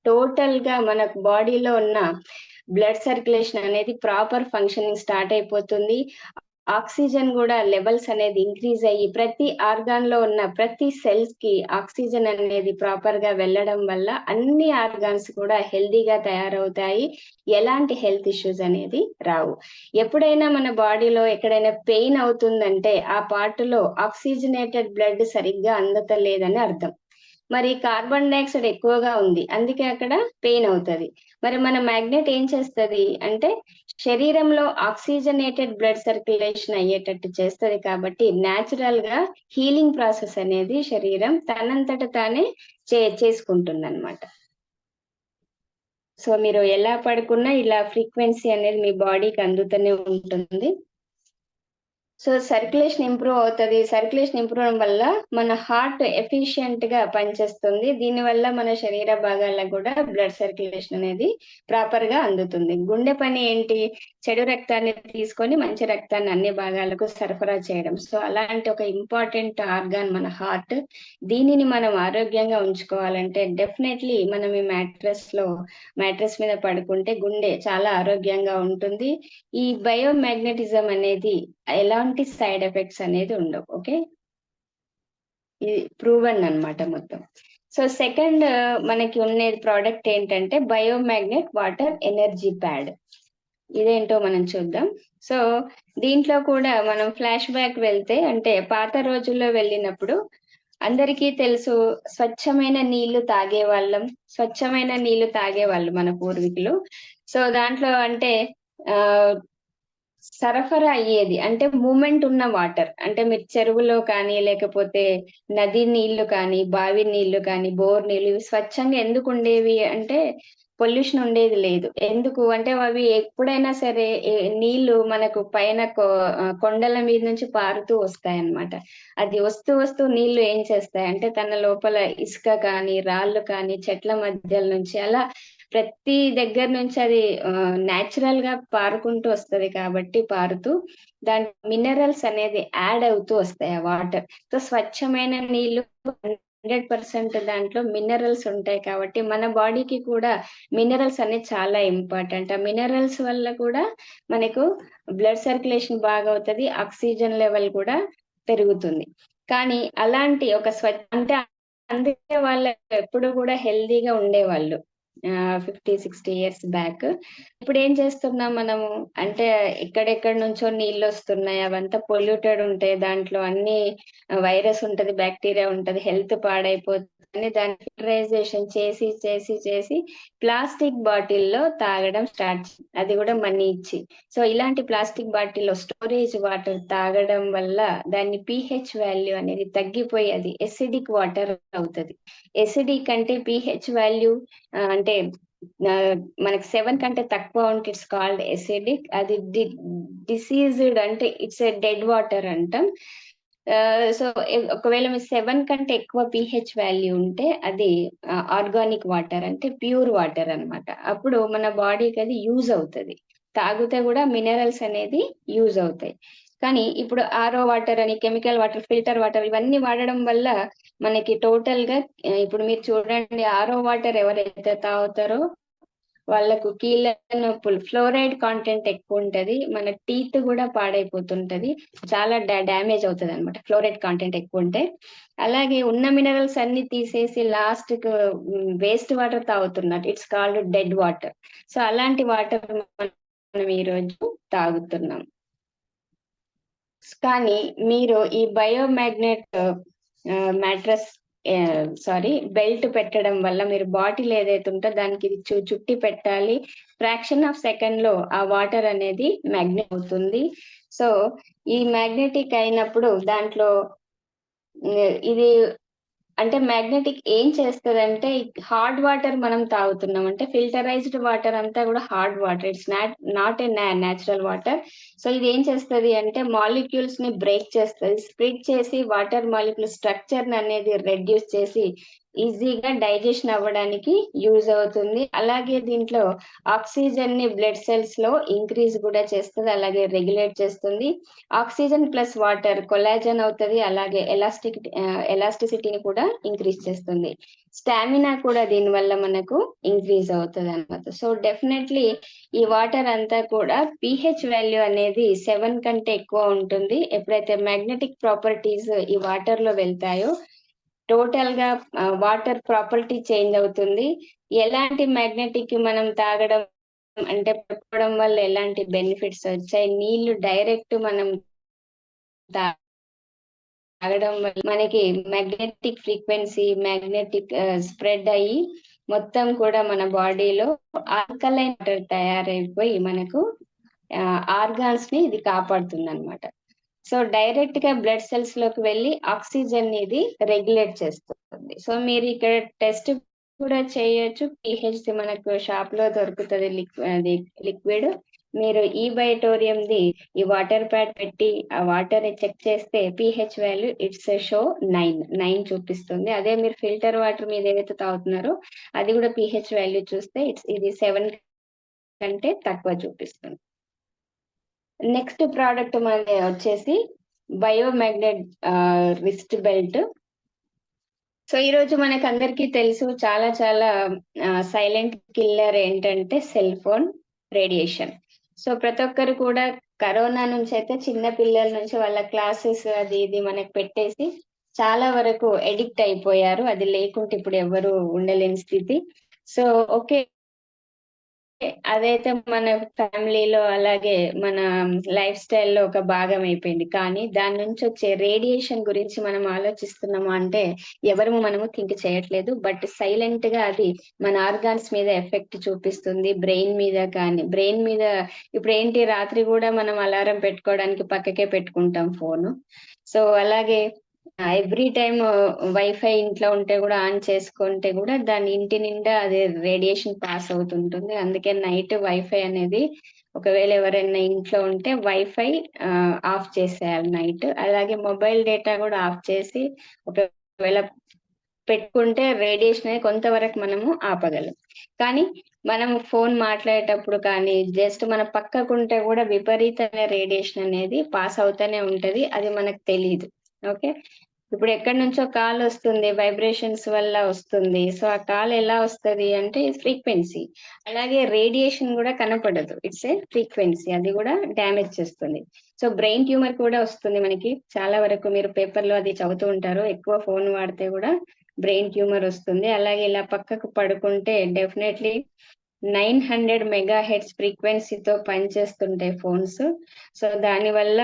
టోటల్ గా మన బాడీలో ఉన్న బ్లడ్ సర్క్యులేషన్ అనేది ప్రాపర్ ఫంక్షనింగ్ స్టార్ట్ అయిపోతుంది. ఆక్సిజన్ కూడా లెవెల్స్ అనేది ఇంక్రీజ్ అయ్యి ప్రతి ఆర్గాన్ లో ఉన్న ప్రతి సెల్స్ కి ఆక్సిజన్ అనేది ప్రాపర్ గా వెళ్ళడం వల్ల అన్ని ఆర్గాన్స్ కూడా హెల్దీగా తయారవుతాయి. ఎలాంటి హెల్త్ ఇష్యూస్ అనేది రావు. ఎప్పుడైనా మన బాడీలో ఎక్కడైనా పెయిన్ అవుతుందంటే ఆ పార్ట్ లో ఆక్సిజనేటెడ్ బ్లడ్ సరిగ్గా అందతలేదని అర్థం. మరి కార్బన్ డైఆక్సైడ్ ఎక్కువగా ఉంది, అందుకే అక్కడ పెయిన్ అవుతుంది. మరి మన మ్యాగ్నెట్ ఏం చేస్తుంది అంటే శరీరంలో ఆక్సిజనేటెడ్ బ్లడ్ సర్క్యులేషన్ అయ్యేటట్టు చేస్తుంది. కాబట్టి న్యాచురల్ గా హీలింగ్ ప్రాసెస్ అనేది శరీరం తనంతట తానే చేసుకుంటుంది అనమాట. సో మీరు ఎలా పడుకున్నా ఇలా ఫ్రీక్వెన్సీ అనేది మీ బాడీకి అందుతూనే ఉంటుంది. సో సర్క్యులేషన్ ఇంప్రూవ్ అవుతుంది. సర్క్యులేషన్ ఇంప్రూవ్ వల్ల మన హార్ట్ ఎఫిషియెంట్ గా పనిచేస్తుంది. దీనివల్ల మన శరీర భాగాలకు కూడా బ్లడ్ సర్క్యులేషన్ అనేది ప్రాపర్ గా అందుతుంది. గుండె పని ఏంటి? చెడు రక్తాన్ని తీసుకొని మంచి రక్తాన్ని అన్ని భాగాలకు సరఫరా చేయడం. సో అలాంటి ఒక ఇంపార్టెంట్ ఆర్గాన్ మన హార్ట్. దీనిని మనం ఆరోగ్యంగా ఉంచుకోవాలంటే డెఫినెట్లీ మనం ఈ మ్యాట్రెస్ మీద పడుకుంటే గుండె చాలా ఆరోగ్యంగా ఉంటుంది. ఈ బయోమాగ్నెటిజం అనేది ఎలాంటి సైడ్ ఎఫెక్ట్స్ అనేది ఉండవు. ఓకే, ఇది ప్రూవన్ అన్నమాట మొత్తం. సో సెకండ్ మనకి ఉన్నది ప్రోడక్ట్ ఏంటంటే బయోమాగ్నెట్ వాటర్ ఎనర్జీ ప్యాడ్. ఇదేంటో మనం చూద్దాం. సో దీంట్లో కూడా మనం ఫ్లాష్ బ్యాక్ వెళ్తే అంటే పాత రోజుల్లో వెళ్ళినప్పుడు అందరికీ తెలుసు స్వచ్ఛమైన నీళ్లు తాగేవాళ్ళు మన పూర్వీకులు. సో దాంట్లో అంటే సరఫరా అయ్యేది అంటే మూమెంట్ ఉన్న వాటర్, అంటే మీరు చెరువులో కానీ లేకపోతే నది నీళ్లు కానీ, బావి నీళ్లు కానీ, బోర్ నీళ్లు ఇవి స్వచ్ఛంగా ఎందుకు ఉండేవి అంటే పొల్యూషన్ ఉండేది లేదు. ఎందుకు అంటే అవి ఎప్పుడైనా సరే నీళ్లు మనకు పైన కొండల మీద నుంచి పారుతూ వస్తాయన్నమాట. అది వస్తూ నీళ్లు ఏం చేస్తాయి అంటే తన లోపల ఇసుక కానీ, రాళ్ళు కానీ, చెట్ల మధ్యల నుంచి అలా ప్రతి దగ్గర నుంచి అది న్యాచురల్ గా పారుకుంటూ వస్తది కాబట్టి పారుతూ దాని మినరల్స్ అనేది యాడ్ అవుతూ వస్తాయి ఆ వాటర్. సో స్వచ్ఛమైన నీళ్లు 100% దాంట్లో మినరల్స్ ఉంటాయి కాబట్టి మన బాడీకి కూడా మినరల్స్ అనేది చాలా ఇంపార్టెంట్. ఆ మినరల్స్ వల్ల కూడా మనకు బ్లడ్ సర్క్యులేషన్ బాగా అవుతుంది, ఆక్సిజన్ లెవెల్ కూడా పెరుగుతుంది. కానీ అలాంటి ఒక అంటే అందుకే వాళ్ళు ఎప్పుడు కూడా హెల్దీగా ఉండేవాళ్ళు 50-60 years బ్యాక్. ఇప్పుడు ఏం చేస్తున్నాం మనము అంటే ఎక్కడెక్కడ నుంచో నీళ్ళు వస్తున్నాయి, అవంతా పొల్యూటెడ్ ఉంటాయి, దాంట్లో అన్ని వైరస్ ఉంటది, బ్యాక్టీరియా ఉంటది, హెల్త్ పాడైపోతుంది. దాన్ని ఫిల్టరైజేషన్ చేసి ప్లాస్టిక్ బాటిల్లో తాగడం స్టార్ట్, అది కూడా మనీ ఇచ్చి. సో ఇలాంటి ప్లాస్టిక్ బాటిల్లో స్టోరేజ్ వాటర్ తాగడం వల్ల దాని pH వాల్యూ అనేది తగ్గిపోయి అది ఎసిడిక్ వాటర్ అవుతుంది. ఎసిడిక్ అంటే pH వాల్యూ అంటే మనకి 7 కంటే తక్కువ ఉంటే ఇట్స్ కాల్డ్ ఎసిడిక్. అది డిసీజ్డ్ అంటే ఇట్స్ ఎ డెడ్ వాటర్ అంటాం. సో ఒకవేళ మీ 7 కంటే ఎక్కువ pH వాల్యూ ఉంటే అది ఆర్గానిక్ వాటర్ అంటే ప్యూర్ వాటర్ అన్నమాట. అప్పుడు మన బాడీకి అది యూజ్ అవుతది. తాగితే కూడా మినరల్స్ అనేది యూజ్ అవుతాయి. కానీ ఇప్పుడు ఆర్ఓ వాటర్ అని, కెమికల్ వాటర్, ఫిల్టర్ వాటర్ ఇవన్నీ వాడడం వల్ల మనకి టోటల్‌గా ఇప్పుడు మీరు చూడండి, ఆర్ఓ వాటర్ ఎవరైతే తాగుతారో వాళ్ళకు కీళ్ళ నొప్పులు, ఫ్లోరైడ్ కాంటెంట్ ఎక్కువ ఉంటది. మన టీత్ కూడా పాడైపోతుంటది. చాలా డ్యామేజ్ అవుతది అనమాట ఫ్లోరైడ్ కాంటెంట్ ఎక్కువ ఉంటే. అలాగే ఉన్న మినరల్స్ అన్ని తీసేసి లాస్ట్ కు వేస్ట్ వాటర్ తాగుతున్నారు. It's called dead water. So అలాంటి వాటర్ మనం ఈ రోజు తాగుతున్నాం. కానీ మీరు ఈ బయోమాగ్నెట్ మ్యాట్రస్ బెల్ట్ పెట్టడం వల్ల మీరు బాటిల్ ఏదైతే ఉందో దానికి ఇది చుట్టి పెట్టాలి. ఫ్రాక్షన్ ఆఫ్ సెకండ్ లో ఆ వాటర్ అనేది మ్యాగ్నెట్ అవుతుంది. సో ఈ మ్యాగ్నెటిక్ అయినప్పుడు దాంట్లో ఇది అంటే మ్యాగ్నెటిక్ ఏం చేస్తదంటే, హార్డ్ వాటర్ మనం తాగుతున్నాం అంటే ఫిల్టరైజ్డ్ వాటర్ అంతా కూడా hard water. It's not a natural water. So ఇది ఏం చేస్తది అంటే మాలిక్యూల్స్ ని బ్రేక్ చేస్తది. స్ప్లిట్ చేసి వాటర్ మాలిక్యూల్ స్ట్రక్చర్ అనేది రెడ్యూస్ చేసి ఈజీగా డైజెషన్ అవ్వడానికి యూజ్ అవుతుంది. అలాగే దీంట్లో ఆక్సిజన్ ని బ్లడ్ సెల్స్ లో ఇంక్రీజ్ కూడా చేస్తుంది, అలాగే రెగ్యులేట్ చేస్తుంది. ఆక్సిజన్ ప్లస్ వాటర్ కొలాజన్ అవుతుంది, అలాగే ఎలాస్టిసిటీని కూడా ఇంక్రీజ్ చేస్తుంది. స్టామినా కూడా దీని వల్ల మనకు ఇంక్రీజ్ అవుతుంది అన్నమాట. సో డెఫినెట్లీ ఈ వాటర్ అంతా కూడా pH వాల్యూ అనేది 7 కంటే ఎక్కువ ఉంటుంది. ఎప్పుడైతే మ్యాగ్నెటిక్ ప్రాపర్టీస్ ఈ వాటర్ లో వెళ్తాయో టోటల్ గా వాటర్ ప్రాపర్టీ చేంజ్ అవుతుంది. ఎలాంటి మ్యాగ్నెటిక్ మనం తాగడం అంటే పెట్టుకోవడం వల్ల ఎలాంటి బెనిఫిట్స్ వచ్చాయి, నీళ్లు డైరెక్ట్ మనం తాగడం వల్ల మనకి మ్యాగ్నెటిక్ ఫ్రీక్వెన్సీ మ్యాగ్నెటిక్ స్ప్రెడ్ అయ్యి మొత్తం కూడా మన బాడీలో ఆల్కలైన్ తయారైపోయి మనకు ఆర్గాన్స్ ని ఇది కాపాడుతుంది అనమాట. సో డైరెక్ట్ గా బ్లడ్ సెల్స్ లోకి వెళ్ళి ఆక్సిజన్ ఇది రెగ్యులేట్ చేస్తుంది. సో మీరు ఇక్కడ టెస్ట్ కూడా చేయొచ్చు. పిహెచ్ మనకు షాప్ లో దొరుకుతుంది లిక్విడ్. మీరు ఈ బయోటోరియం ది ఈ వాటర్ ప్యాడ్ పెట్టి ఆ వాటర్ ని చెక్ చేస్తే పిహెచ్ వాల్యూ ఇట్స్ షో 9 చూపిస్తుంది. అదే మీరు ఫిల్టర్ వాటర్ మీద ఏదైతే తాగుతున్నారో అది కూడా పిహెచ్ వాల్యూ చూస్తే ఇది 7 కంటే తక్కువ చూపిస్తుంది. నెక్స్ట్ ప్రోడక్ట్ మనది వచ్చేసి బయోమాగ్నెట్ రిస్ట్ బెల్ట్. సో ఈ రోజు మనకు అందరికీ తెలుసు, చాలా చాలా సైలెంట్ కిల్లర్ ఏంటంటే సెల్ ఫోన్ రేడియేషన్. సో ప్రతి ఒక్కరు కూడా కరోనా నుంచి అయితే చిన్న పిల్లల నుంచి వాళ్ళ క్లాసెస్ అది ఇది మనకు పెట్టేసి చాలా వరకు ఎడిక్ట్ అయిపోయారు. అది లేకుంటే ఇప్పుడు ఎవరు ఉండలేని స్థితి. సో ఓకే, అదైతే మన ఫ్యామిలీలో అలాగే మన లైఫ్ స్టైల్లో ఒక భాగం అయిపోయింది. కానీ దాని నుంచి వచ్చే రేడియేషన్ గురించి మనం ఆలోచిస్తున్నాము అంటే ఎవరు మనము థింక్ చేయట్లేదు. బట్ సైలెంట్ గా అది మన ఆర్గాన్స్ మీద ఎఫెక్ట్ చూపిస్తుంది, బ్రెయిన్ మీద. కానీ బ్రెయిన్ మీద ఇప్పుడు ఏంటి, రాత్రి కూడా మనం అలారం పెట్టుకోవడానికి పక్కకే పెట్టుకుంటాం ఫోను. సో అలాగే ఎవ్రీ టైమ్ వైఫై ఇంట్లో ఉంటే కూడా ఆన్ చేసుకుంటే కూడా దాని ఇంటి నిండా అదే రేడియేషన్ పాస్ అవుతుంటుంది. అందుకే నైట్ వైఫై అనేది ఒకవేళ ఎవరైనా ఇంట్లో ఉంటే వైఫై ఆఫ్ చేసేయాలి నైట్. అలాగే మొబైల్ డేటా కూడా ఆఫ్ చేసి ఒకవేళ పెట్టుకుంటే రేడియేషన్ అనేది కొంతవరకు మనము ఆపగలం. కానీ మనం ఫోన్ మాట్లాడేటప్పుడు కానీ జస్ట్ మన పక్కకుంటే కూడా విపరీతమైన రేడియేషన్ అనేది పాస్ అవుతూనే ఉంటది, అది మనకు తెలియదు. ఓకే, ఇప్పుడు ఎక్కడి నుంచో కాల్ వస్తుంది, వైబ్రేషన్స్ వల్ల వస్తుంది. సో ఆ కాల్ ఎలా వస్తుంది అంటే ఫ్రీక్వెన్సీ. అలాగే రేడియేషన్ కూడా కనపడదు, ఇట్స్ ఏ ఫ్రీక్వెన్సీ, అది కూడా డ్యామేజ్ చేస్తుంది. సో బ్రెయిన్ ట్యూమర్ కూడా వస్తుంది మనకి. చాలా వరకు మీరు పేపర్ లో అది చదువుతూ ఉంటారు, ఎక్కువ ఫోన్ వాడితే కూడా బ్రెయిన్ ట్యూమర్ వస్తుంది. అలాగే ఇలా పక్కకు పడుకుంటే డెఫినెట్లీ 900 మెగా హెడ్స్ ఫ్రీక్వెన్సీతో పనిచేస్తుంటాయి ఫోన్స్. సో దాని వల్ల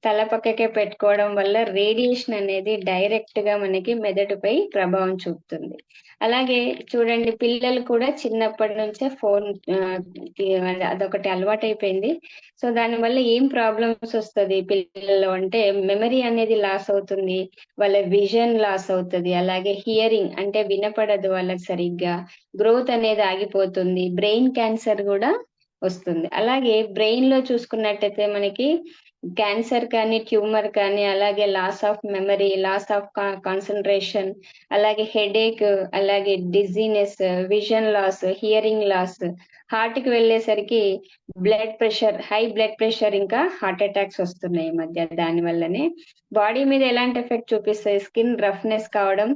తల పక్కకే పెట్టుకోవడం వల్ల రేడియేషన్ అనేది డైరెక్ట్ గా మనకి మెదడుపై ప్రభావం చూపుతుంది. అలాగే చూడండి, పిల్లలు కూడా చిన్నప్పటి నుంచే ఫోన్ అదొకటి అలవాటు అయిపోయింది. సో దాని వల్ల ఏం ప్రాబ్లమ్స్ వస్తుంది పిల్లల్లో అంటే మెమరీ అనేది లాస్ అవుతుంది, వాళ్ళ విజన్ లాస్ అవుతుంది, అలాగే హియరింగ్ అంటే వినపడదు వాళ్ళకి సరిగ్గా, గ్రోత్ అనేది ఆగిపోతుంది, బ్రెయిన్ క్యాన్సర్ కూడా వస్తుంది. అలాగే బ్రెయిన్ లో చూసుకున్నట్టయితే మనకి క్యాన్సర్ కానీ, ట్యూమర్ కానీ, అలాగే loss of memory, loss of concentration, అలాగే హెడేక్, అలాగే dizziness, vision loss, hearing loss, heart కి వెళ్ళేసరికి blood pressure, high blood pressure, ఇంకా హార్ట్ అటాక్స్ వస్తున్నాయి ఈ మధ్య. దాని వల్లనే బాడీ మీద ఎలాంటి ఎఫెక్ట్ చూపిస్తాయి? స్కిన్ రఫ్నెస్ కావడం,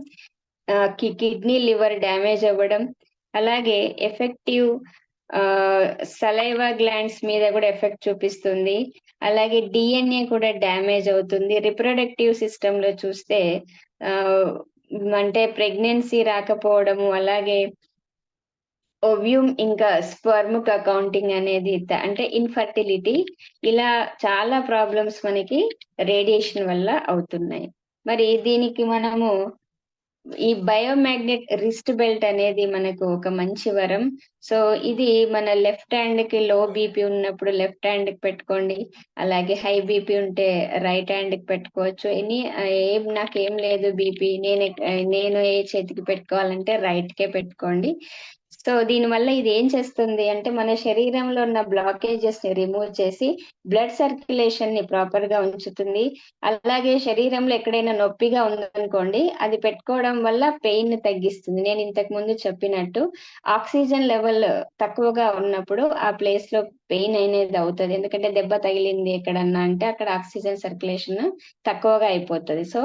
కిడ్నీ లివర్ డ్యామేజ్ అవ్వడం, అలాగే ఎఫెక్టివ్ సలైవా గ్లాండ్స్ మీద కూడా ఎఫెక్ట్ చూపిస్తుంది. అలాగే డిఎన్ఏ కూడా డ్యామేజ్ అవుతుంది. రిప్రొడక్టివ్ సిస్టమ్ లో చూస్తే అంటే ప్రెగ్నెన్సీ రాకపోవడము, అలాగే ఓవ్యూమ్ ఇంకా స్పర్మ్ కౌంటింగ్ అనేది అంటే ఇన్ఫర్టిలిటీ, ఇలా చాలా ప్రాబ్లమ్స్ మనకి రేడియేషన్ వల్ల అవుతున్నాయి. మరి దీనికి మనము ఈ బయోమాగ్నెట్ రిస్ట్ బెల్ట్ అనేది మనకు ఒక మంచి వరం. సో ఇది మన లెఫ్ట్ హ్యాండ్ కి లో బీపీ ఉన్నప్పుడు లెఫ్ట్ హ్యాండ్ కి పెట్టుకోండి, అలాగే హై బీపీ ఉంటే రైట్ హ్యాండ్ కి పెట్టుకోవచ్చు. నాకేం లేదు బీపీ, నేను ఏ చేతికి పెట్టుకోవాలంటే రైట్ కే పెట్టుకోండి. సో దీని వల్ల ఇది ఏం చేస్తుంది అంటే మన శరీరంలో ఉన్న బ్లాకేజెస్ ని రిమూవ్ చేసి బ్లడ్ సర్క్యులేషన్ ని ప్రాపర్ గా ఉంచుతుంది. అలాగే శరీరంలో ఎక్కడైనా నొప్పిగా ఉందనుకోండి, అది పెట్టుకోవడం వల్ల పెయిన్ ని తగ్గిస్తుంది. నేను ఇంతకు ముందు చెప్పినట్టు ఆక్సిజన్ లెవెల్ తక్కువగా ఉన్నప్పుడు ఆ ప్లేస్ లో పెయిన్ అనేది అవుతుంది. ఎందుకంటే దెబ్బ తగిలింది ఎక్కడన్నా అంటే అక్కడ ఆక్సిజన్ సర్క్యులేషన్ తక్కువగా అయిపోతుంది. సో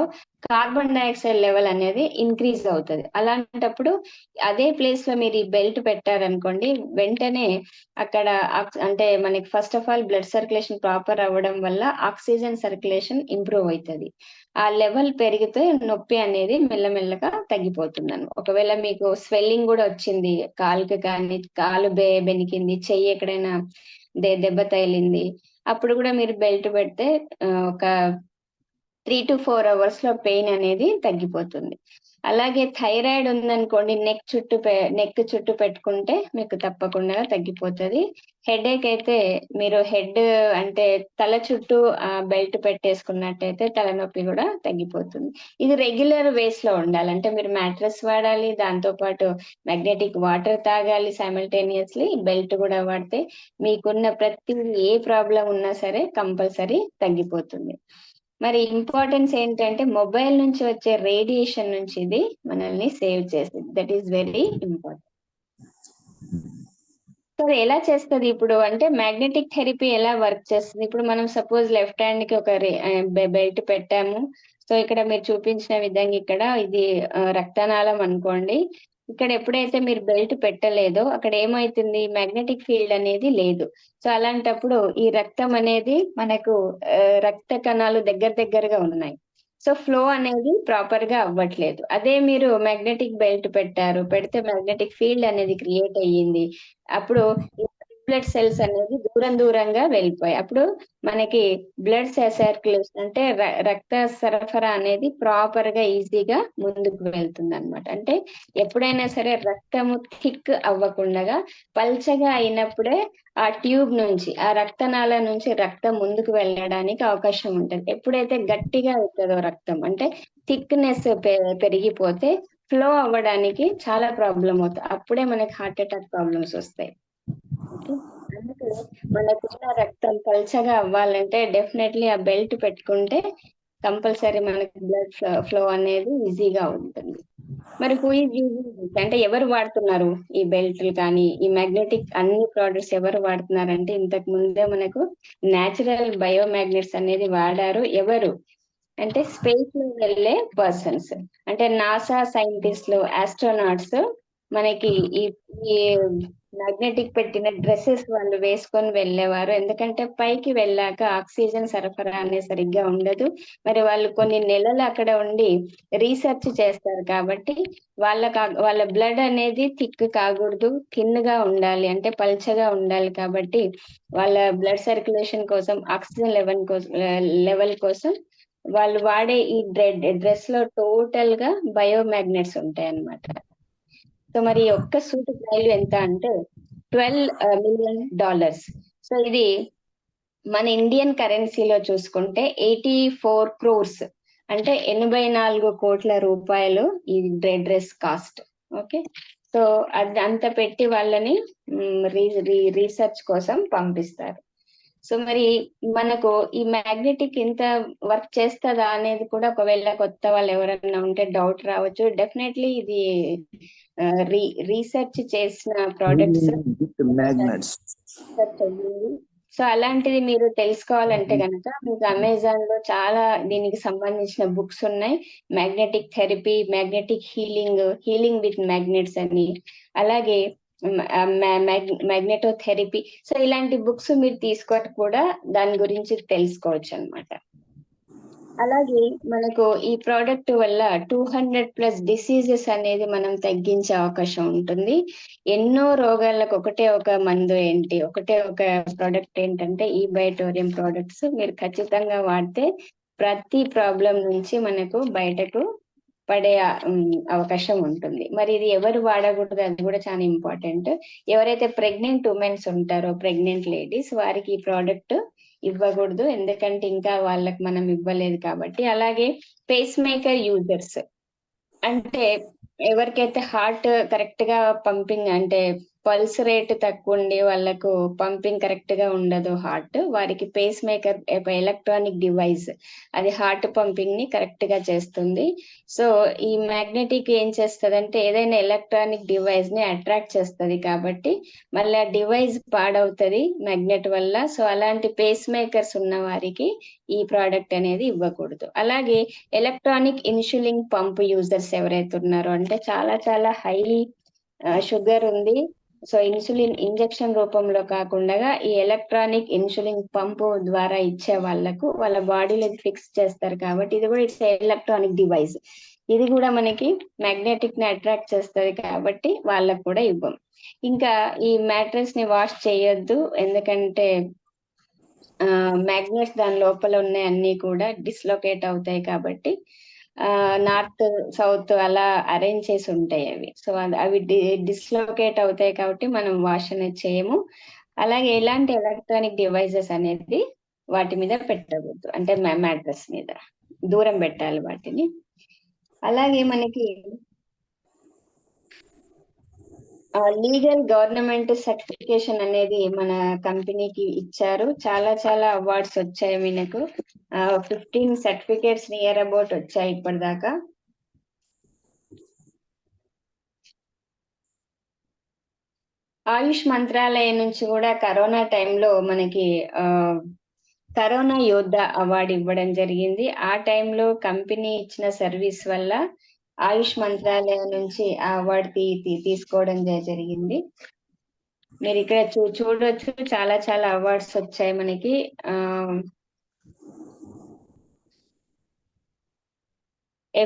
కార్బన్ డైఆక్సైడ్ లెవెల్ అనేది ఇంక్రీజ్ అవుతుంది. అలాంటప్పుడు అదే ప్లేస్ లో మీరు ఈ బెల్ట్ పెట్టారనుకోండి, వెంటనే అక్కడ అంటే మనకి first of all blood circulation proper అవ్వడం వల్ల ఆక్సిజన్ సర్క్యులేషన్ ఇంప్రూవ్ అవుతుంది. ఆ లెవెల్ పెరిగితే నొప్పి అనేది మెల్లమెల్లగా తగ్గిపోతుంది. ఒకవేళ మీకు స్వెల్లింగ్ కూడా వచ్చింది కాలుకి కానీ, కాలు బెనికింది, చెయ్యి ఎక్కడైనా దెబ్బ తగిలింది, అప్పుడు కూడా మీరు బెల్ట్ పెడితే ఒక 3 to 4 hours లో పెయిన్ అనేది తగ్గిపోతుంది. అలాగే థైరాయిడ్ ఉందనుకోండి, నెక్ చుట్టూ పెట్టుకుంటే మీకు తప్పకుండా తగ్గిపోతుంది. హెడేక్ అయితే మీరు హెడ్ అంటే తల చుట్టూ బెల్ట్ పెట్టేసుకున్నట్టయితే తలనొప్పి కూడా తగ్గిపోతుంది. ఇది రెగ్యులర్ వేస్ లో ఉండాలంటే మీరు మ్యాట్రెస్ వాడాలి, దాంతో పాటు మ్యాగ్నెటిక్ వాటర్ తాగాలి, సైమల్టేనియస్లీ బెల్ట్ కూడా వాడితే మీకున్న ప్రతి ఏ ప్రాబ్లం ఉన్నా సరే కంపల్సరీ తగ్గిపోతుంది. మరి ఇంపార్టెన్స్ ఏంటంటే మొబైల్ నుంచి వచ్చే రేడియేషన్ నుంచి ఇది మనల్ని సేవ్ చేస్తుంది. That is very important. So ఎలా చేస్తుంది ఇప్పుడు అంటే మ్యాగ్నెటిక్ థెరపీ ఎలా వర్క్ చేస్తుంది? ఇప్పుడు మనం సపోజ్ లెఫ్ట్ హ్యాండ్ కి ఒక బెల్ట్ పెట్టాము. సో ఇక్కడ మీరు చూపించిన విధంగా ఇక్కడ ఇది రక్తనాళం అనుకోండి. ఇక్కడ ఎప్పుడైతే మీరు బెల్ట్ పెట్టలేదో అక్కడ ఏమైతుంది, మ్యాగ్నెటిక్ ఫీల్డ్ అనేది లేదు. సో అలాంటప్పుడు ఈ రక్తం అనేది మనకు రక్త కణాలు దగ్గరగా ఉన్నాయి. సో ఫ్లో అనేది ప్రాపర్ గా అవ్వట్లేదు. అదే మీరు మ్యాగ్నెటిక్ బెల్ట్ పెడితే మ్యాగ్నెటిక్ ఫీల్డ్ అనేది క్రియేట్ అయ్యింది. అప్పుడు బ్లడ్ సెల్స్ అనేది దూరంగా వెళ్ళిపోయాయి. అప్పుడు మనకి బ్లడ్ సర్క్యులేషన్ అంటే రక్త సరఫరా అనేది ప్రాపర్ గా ఈజీగా ముందుకు వెళ్తుంది అనమాట. అంటే ఎప్పుడైనా సరే రక్తము థిక్ అవ్వకుండా పల్చగా అయినప్పుడే ఆ ట్యూబ్ నుంచి, ఆ రక్తనాళ నుంచి రక్తం ముందుకు వెళ్ళడానికి అవకాశం ఉంటుంది. ఎప్పుడైతే గట్టిగా అవుతుందో రక్తం అంటే థిక్నెస్ పెరిగిపోతే ఫ్లో అవ్వడానికి చాలా ప్రాబ్లం అవుతుంది. అప్పుడే మనకి హార్ట్ అటాక్ ప్రాబ్లమ్స్ వస్తాయి. అందుకే మనకున్న రక్తం పల్చగా అవ్వాలంటే డెఫినెట్లీ ఆ బెల్ట్ పెట్టుకుంటే కంపల్సరీ మనకి బ్లడ్ ఫ్లో అనేది ఈజీగా ఉంటుంది. మరి హూ ఈజ్ యూజింగ్ అంటే ఎవరు వాడుతున్నారు ఈ బెల్ట్లు కానీ ఈ మ్యాగ్నెటిక్ అన్ని ప్రోడక్ట్స్ ఎవరు వాడుతున్నారంటే ఇంతకు ముందే మనకు న్యాచురల్ బయోమాగ్నెట్స్ అనేది వాడారు. ఎవరు అంటే స్పేస్ లో వెళ్ళే పర్సన్స్ అంటే నాసా సైంటిస్టులు, ఆస్ట్రోనాట్స్ మనకి ఈ మ్యాగ్నెటిక్ పెట్టిన డ్రెస్సెస్ వాళ్ళు వేసుకొని వెళ్ళేవారు. ఎందుకంటే పైకి వెళ్ళాక ఆక్సిజన్ సరఫరా అనేది సరిగ్గా ఉండదు. మరి వాళ్ళు కొన్ని నెలలు అక్కడ ఉండి రీసెర్చ్ చేస్తారు కాబట్టి వాళ్ళ బ్లడ్ అనేది థిక్ కాకూడదు, థిన్ గా ఉండాలి, అంటే పల్చగా ఉండాలి. కాబట్టి వాళ్ళ బ్లడ్ సర్క్యులేషన్ కోసం, ఆక్సిజన్ లెవెల్ కోసం వాళ్ళు వాడే ఈ డ్రెస్ లో టోటల్ గా బయోమాగ్నెట్స్ ఉంటాయి అన్నమాట. సో మరి ఒక్క సూట్ వాల్యూ ఎంత అంటే $12 million. సో ఇది మన ఇండియన్ కరెన్సీలో చూసుకుంటే 84 crores అంటే 84 కోట్ల రూపాయలు ఈ డ్రెస్ కాస్ట్. ఓకే, సో అది అంత పెట్టి వాళ్ళని రీసెర్చ్ కోసం పంపిస్తారు. సో మరి మనకు ఈ మ్యాగ్నెటిక్ ఇంత వర్క్ చేస్తుందా అనేది కూడా ఒకవేళ కొత్త వాళ్ళు ఎవరైనా ఉంటే డౌట్ రావచ్చు. డెఫినెట్లీ ఇది రీసెర్చ్ చేసిన ప్రోడక్ట్స్ మ్యాగ్నెట్స్. సో అలాంటిది మీరు తెలుసుకోవాలంటే కనుక మీకు అమెజాన్ లో చాలా దీనికి సంబంధించిన బుక్స్ ఉన్నాయి. Magnetic therapy, magnetic healing with magnets అని, అలాగే మ్యాగ్నెటో థెరపీ. సో ఇలాంటి బుక్స్ మీరు తీసుకొని కూడా దాని గురించి తెలుసుకోవచ్చు అన్నమాట. అలాగే మనకు ఈ ప్రోడక్ట్ వల్ల 200+ డిసీజెస్ అనేది మనం తగ్గించే అవకాశం ఉంటుంది. ఎన్నో రోగాలకు ఒకటే ఒక మందు ఏంటి, ఒకటే ఒక ప్రోడక్ట్ ఏంటంటే ఈ బయోటోరియం ప్రోడక్ట్స్ మీరు ఖచ్చితంగా వాడితే ప్రతి ప్రాబ్లం నుంచి మనకు బయటకు పడే అవకాశం ఉంటుంది. మరి ఇది ఎవరు వాడకూడదు అది కూడా చాలా ఇంపార్టెంట్. ఎవరైతే ప్రెగ్నెంట్ ఉమెన్స్ ఉంటారో, ప్రెగ్నెంట్ లేడీస్, వారికి ఈ ప్రోడక్ట్ ఇవ్వకూడదు, ఎందుకంటే ఇంకా వాళ్ళకి మనం ఇవ్వలేదు కాబట్టి. అలాగే పేస్ మేకర్ యూజర్స్ అంటే ఎవరికైతే హార్ట్ కరెక్ట్ గా పంపింగ్ అంటే పల్స్ రేట్ తక్కువ ఉండి వాళ్ళకు పంపింగ్ కరెక్ట్ గా ఉండదు హార్ట్, వారికి పేస్ మేకర్ ఎలక్ట్రానిక్ డివైస్ అది హార్ట్ పంపింగ్ ని కరెక్ట్ గా చేస్తుంది. సో ఈ మ్యాగ్నెటిక్ ఏం చేస్తుంది అంటే ఏదైనా ఎలక్ట్రానిక్ డివైస్ ని అట్రాక్ట్ చేస్తుంది కాబట్టి మళ్ళీ ఆ డివైస్ పాడవుతుంది మ్యాగ్నెట్ వల్ల. సో అలాంటి పేస్ మేకర్స్ ఉన్న వారికి ఈ ప్రోడక్ట్ అనేది ఇవ్వకూడదు. అలాగే ఎలక్ట్రానిక్ ఇన్సులిన్ పంప్ యూజర్స్ ఎవరైతే ఉన్నారో, అంటే చాలా చాలా హై షుగర్ ఉంది, సో ఇన్సులిన్ ఇంజెక్షన్ రూపంలో కాకుండా ఈ ఎలక్ట్రానిక్ ఇన్సులిన్ పంపు ద్వారా ఇచ్చే వాళ్ళకు వాళ్ళ బాడీలో ఫిక్స్ చేస్తారు కాబట్టి ఇది కూడా ఇట్స్ ఎలక్ట్రానిక్ డివైస్. ఇది కూడా మనకి మ్యాగ్నెటిక్ ని అట్రాక్ట్ చేస్తుంది కాబట్టి వాళ్ళకు కూడా ఇవ్వం. ఇంకా ఈ మ్యాట్రెస్ ని వాష్ చేయొద్దు, ఎందుకంటే మ్యాగ్నెట్స్ దాని లోపల ఉన్నాయి అన్ని కూడా డిస్లొకేట్ అవుతాయి కాబట్టి. నార్త్ సౌత్ అలా అరేంజ్ చేసి ఉంటాయి అవి. సో అవి డిస్లొకేట్ అవుతాయి కాబట్టి మనం వాష్ అనేది చేయము. అలాగే ఎలాంటి ఎలక్ట్రానిక్ డివైజెస్ అనేది వాటి మీద పెట్టకూడదు, అంటే మ్యాట్రెస్ మీద దూరం పెట్టాలి వాటిని. అలాగే మనకి లీగల్ గవర్నమెంట్ సర్టిఫికేషన్ అనేది మన కంపెనీకి ఇచ్చారు. చాలా చాలా అవార్డ్స్ వచ్చాయి మనకు. 15 సర్టిఫికేట్స్ నియర్ అబౌట్ వచ్చాయి ఇప్పటిదాకా. ఆయుష్ మంత్రాలయం నుంచి కూడా కరోనా టైంలో మనకి కరోనా యోద్ధ అవార్డు ఇవ్వడం జరిగింది. ఆ టైంలో కంపెనీ ఇచ్చిన సర్వీస్ వల్ల ఆయుష్ మంత్రాలయం నుంచి ఆ అవార్డు తీసుకోవడం జరిగింది. మీరు ఇక్కడ చూడవచ్చు చాలా చాలా అవార్డ్స్ వచ్చాయి మనకి.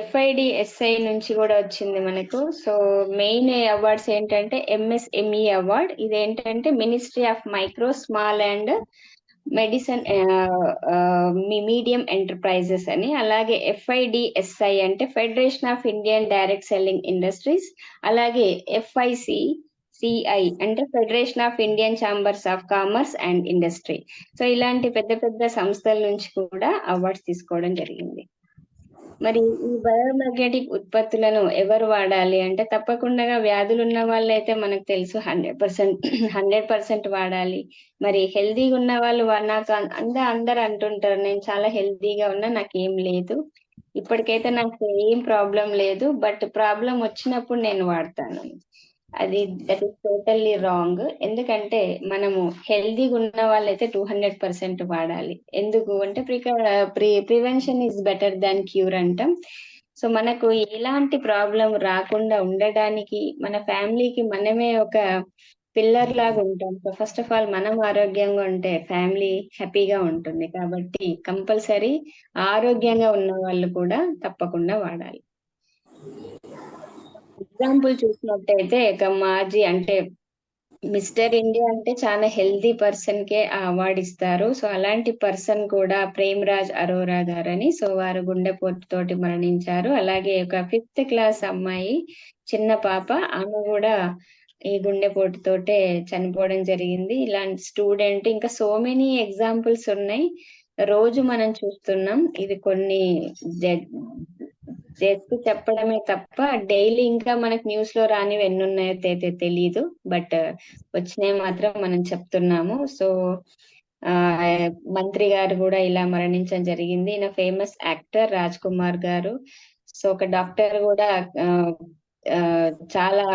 FIDSI నుంచి కూడా వచ్చింది మనకు. సో మెయిన్ అవార్డ్స్ ఏంటంటే MSME అవార్డ్, ఇదేంటంటే ministry of micro small and medicine medium enterprises అని. అలాగే FIDSI అంటే federation of Indian direct selling industries. అలాగే FICCI అంటే federation of Indian chambers of commerce and industry. So ఇలాంటి పెద్ద పెద్ద సంస్థల నుంచి కూడా అవార్డ్స్ తీసుకోవడం జరిగింది. మరి ఈ బయోమాగ్నెటిక్ ఉత్పత్తులను ఎవరు వాడాలి అంటే తప్పకుండా వ్యాధులు ఉన్న వాళ్ళైతే మనకు తెలుసు 100% వాడాలి. మరి హెల్దీగా ఉన్న వాళ్ళు నాకు అందరు అంటుంటారు నేను చాలా హెల్దీగా ఉన్నా, నాకేం లేదు, ఇప్పటికైతే నాకు ఏం ప్రాబ్లం లేదు, బట్ ప్రాబ్లం వచ్చినప్పుడు నేను వాడతాను. That is totally wrong. ఎందుకంటే మనము హెల్దీగా ఉన్న వాళ్ళైతే 200% వాడాలి. ఎందుకు అంటే prevention is better than cure అంటాం. సో మనకు ఎలాంటి ప్రాబ్లం రాకుండా ఉండడానికి మన ఫ్యామిలీకి మనమే ఒక పిల్లర్ లాగా ఉంటాం. సో ఫస్ట్ ఆఫ్ ఆల్ మనం ఆరోగ్యంగా ఉంటే ఫ్యామిలీ హ్యాపీగా ఉంటుంది. కాబట్టి కంపల్సరీ ఆరోగ్యంగా ఉన్న వాళ్ళు కూడా తప్పకుండా వాడాలి. ఎగ్జాంపుల్ చూసినట్టయితే మాజీ అంటే మిస్టర్ ఇండియా అంటే చాలా హెల్దీ పర్సన్ కే ఆ అవార్డు ఇస్తారు. సో అలాంటి పర్సన్ కూడా ప్రేమ్రాజ్ అరోరా గారని. సో వారు గుండెపోటు తోటి మరణించారు. అలాగే ఒక 5th క్లాస్ అమ్మాయి, చిన్న పాప, ఆమె కూడా ఈ గుండెపోటు తోటే చనిపోవడం జరిగింది. ఇలాంటి స్టూడెంట్ ఇంకా సో మెనీ ఎగ్జాంపుల్స్ ఉన్నాయి, రోజు మనం చూస్తున్నాం. ఇది కొన్ని జస్ట్ చెప్పడమే తప్ప డైలీ ఇంకా మనకు న్యూస్ లో రానివి ఎన్ని ఉన్నాయో తెలియదు. బట్ వచ్చినాయి మాత్రం మనం చెప్తున్నాము. సో ఆ మంత్రి గారు కూడా ఇలా మరణించడం జరిగింది. ఈయన ఫేమస్ యాక్టర్ రాజ్ కుమార్ గారు. సో ఒక డాక్టర్ కూడా ఆ, ఆ, చాలా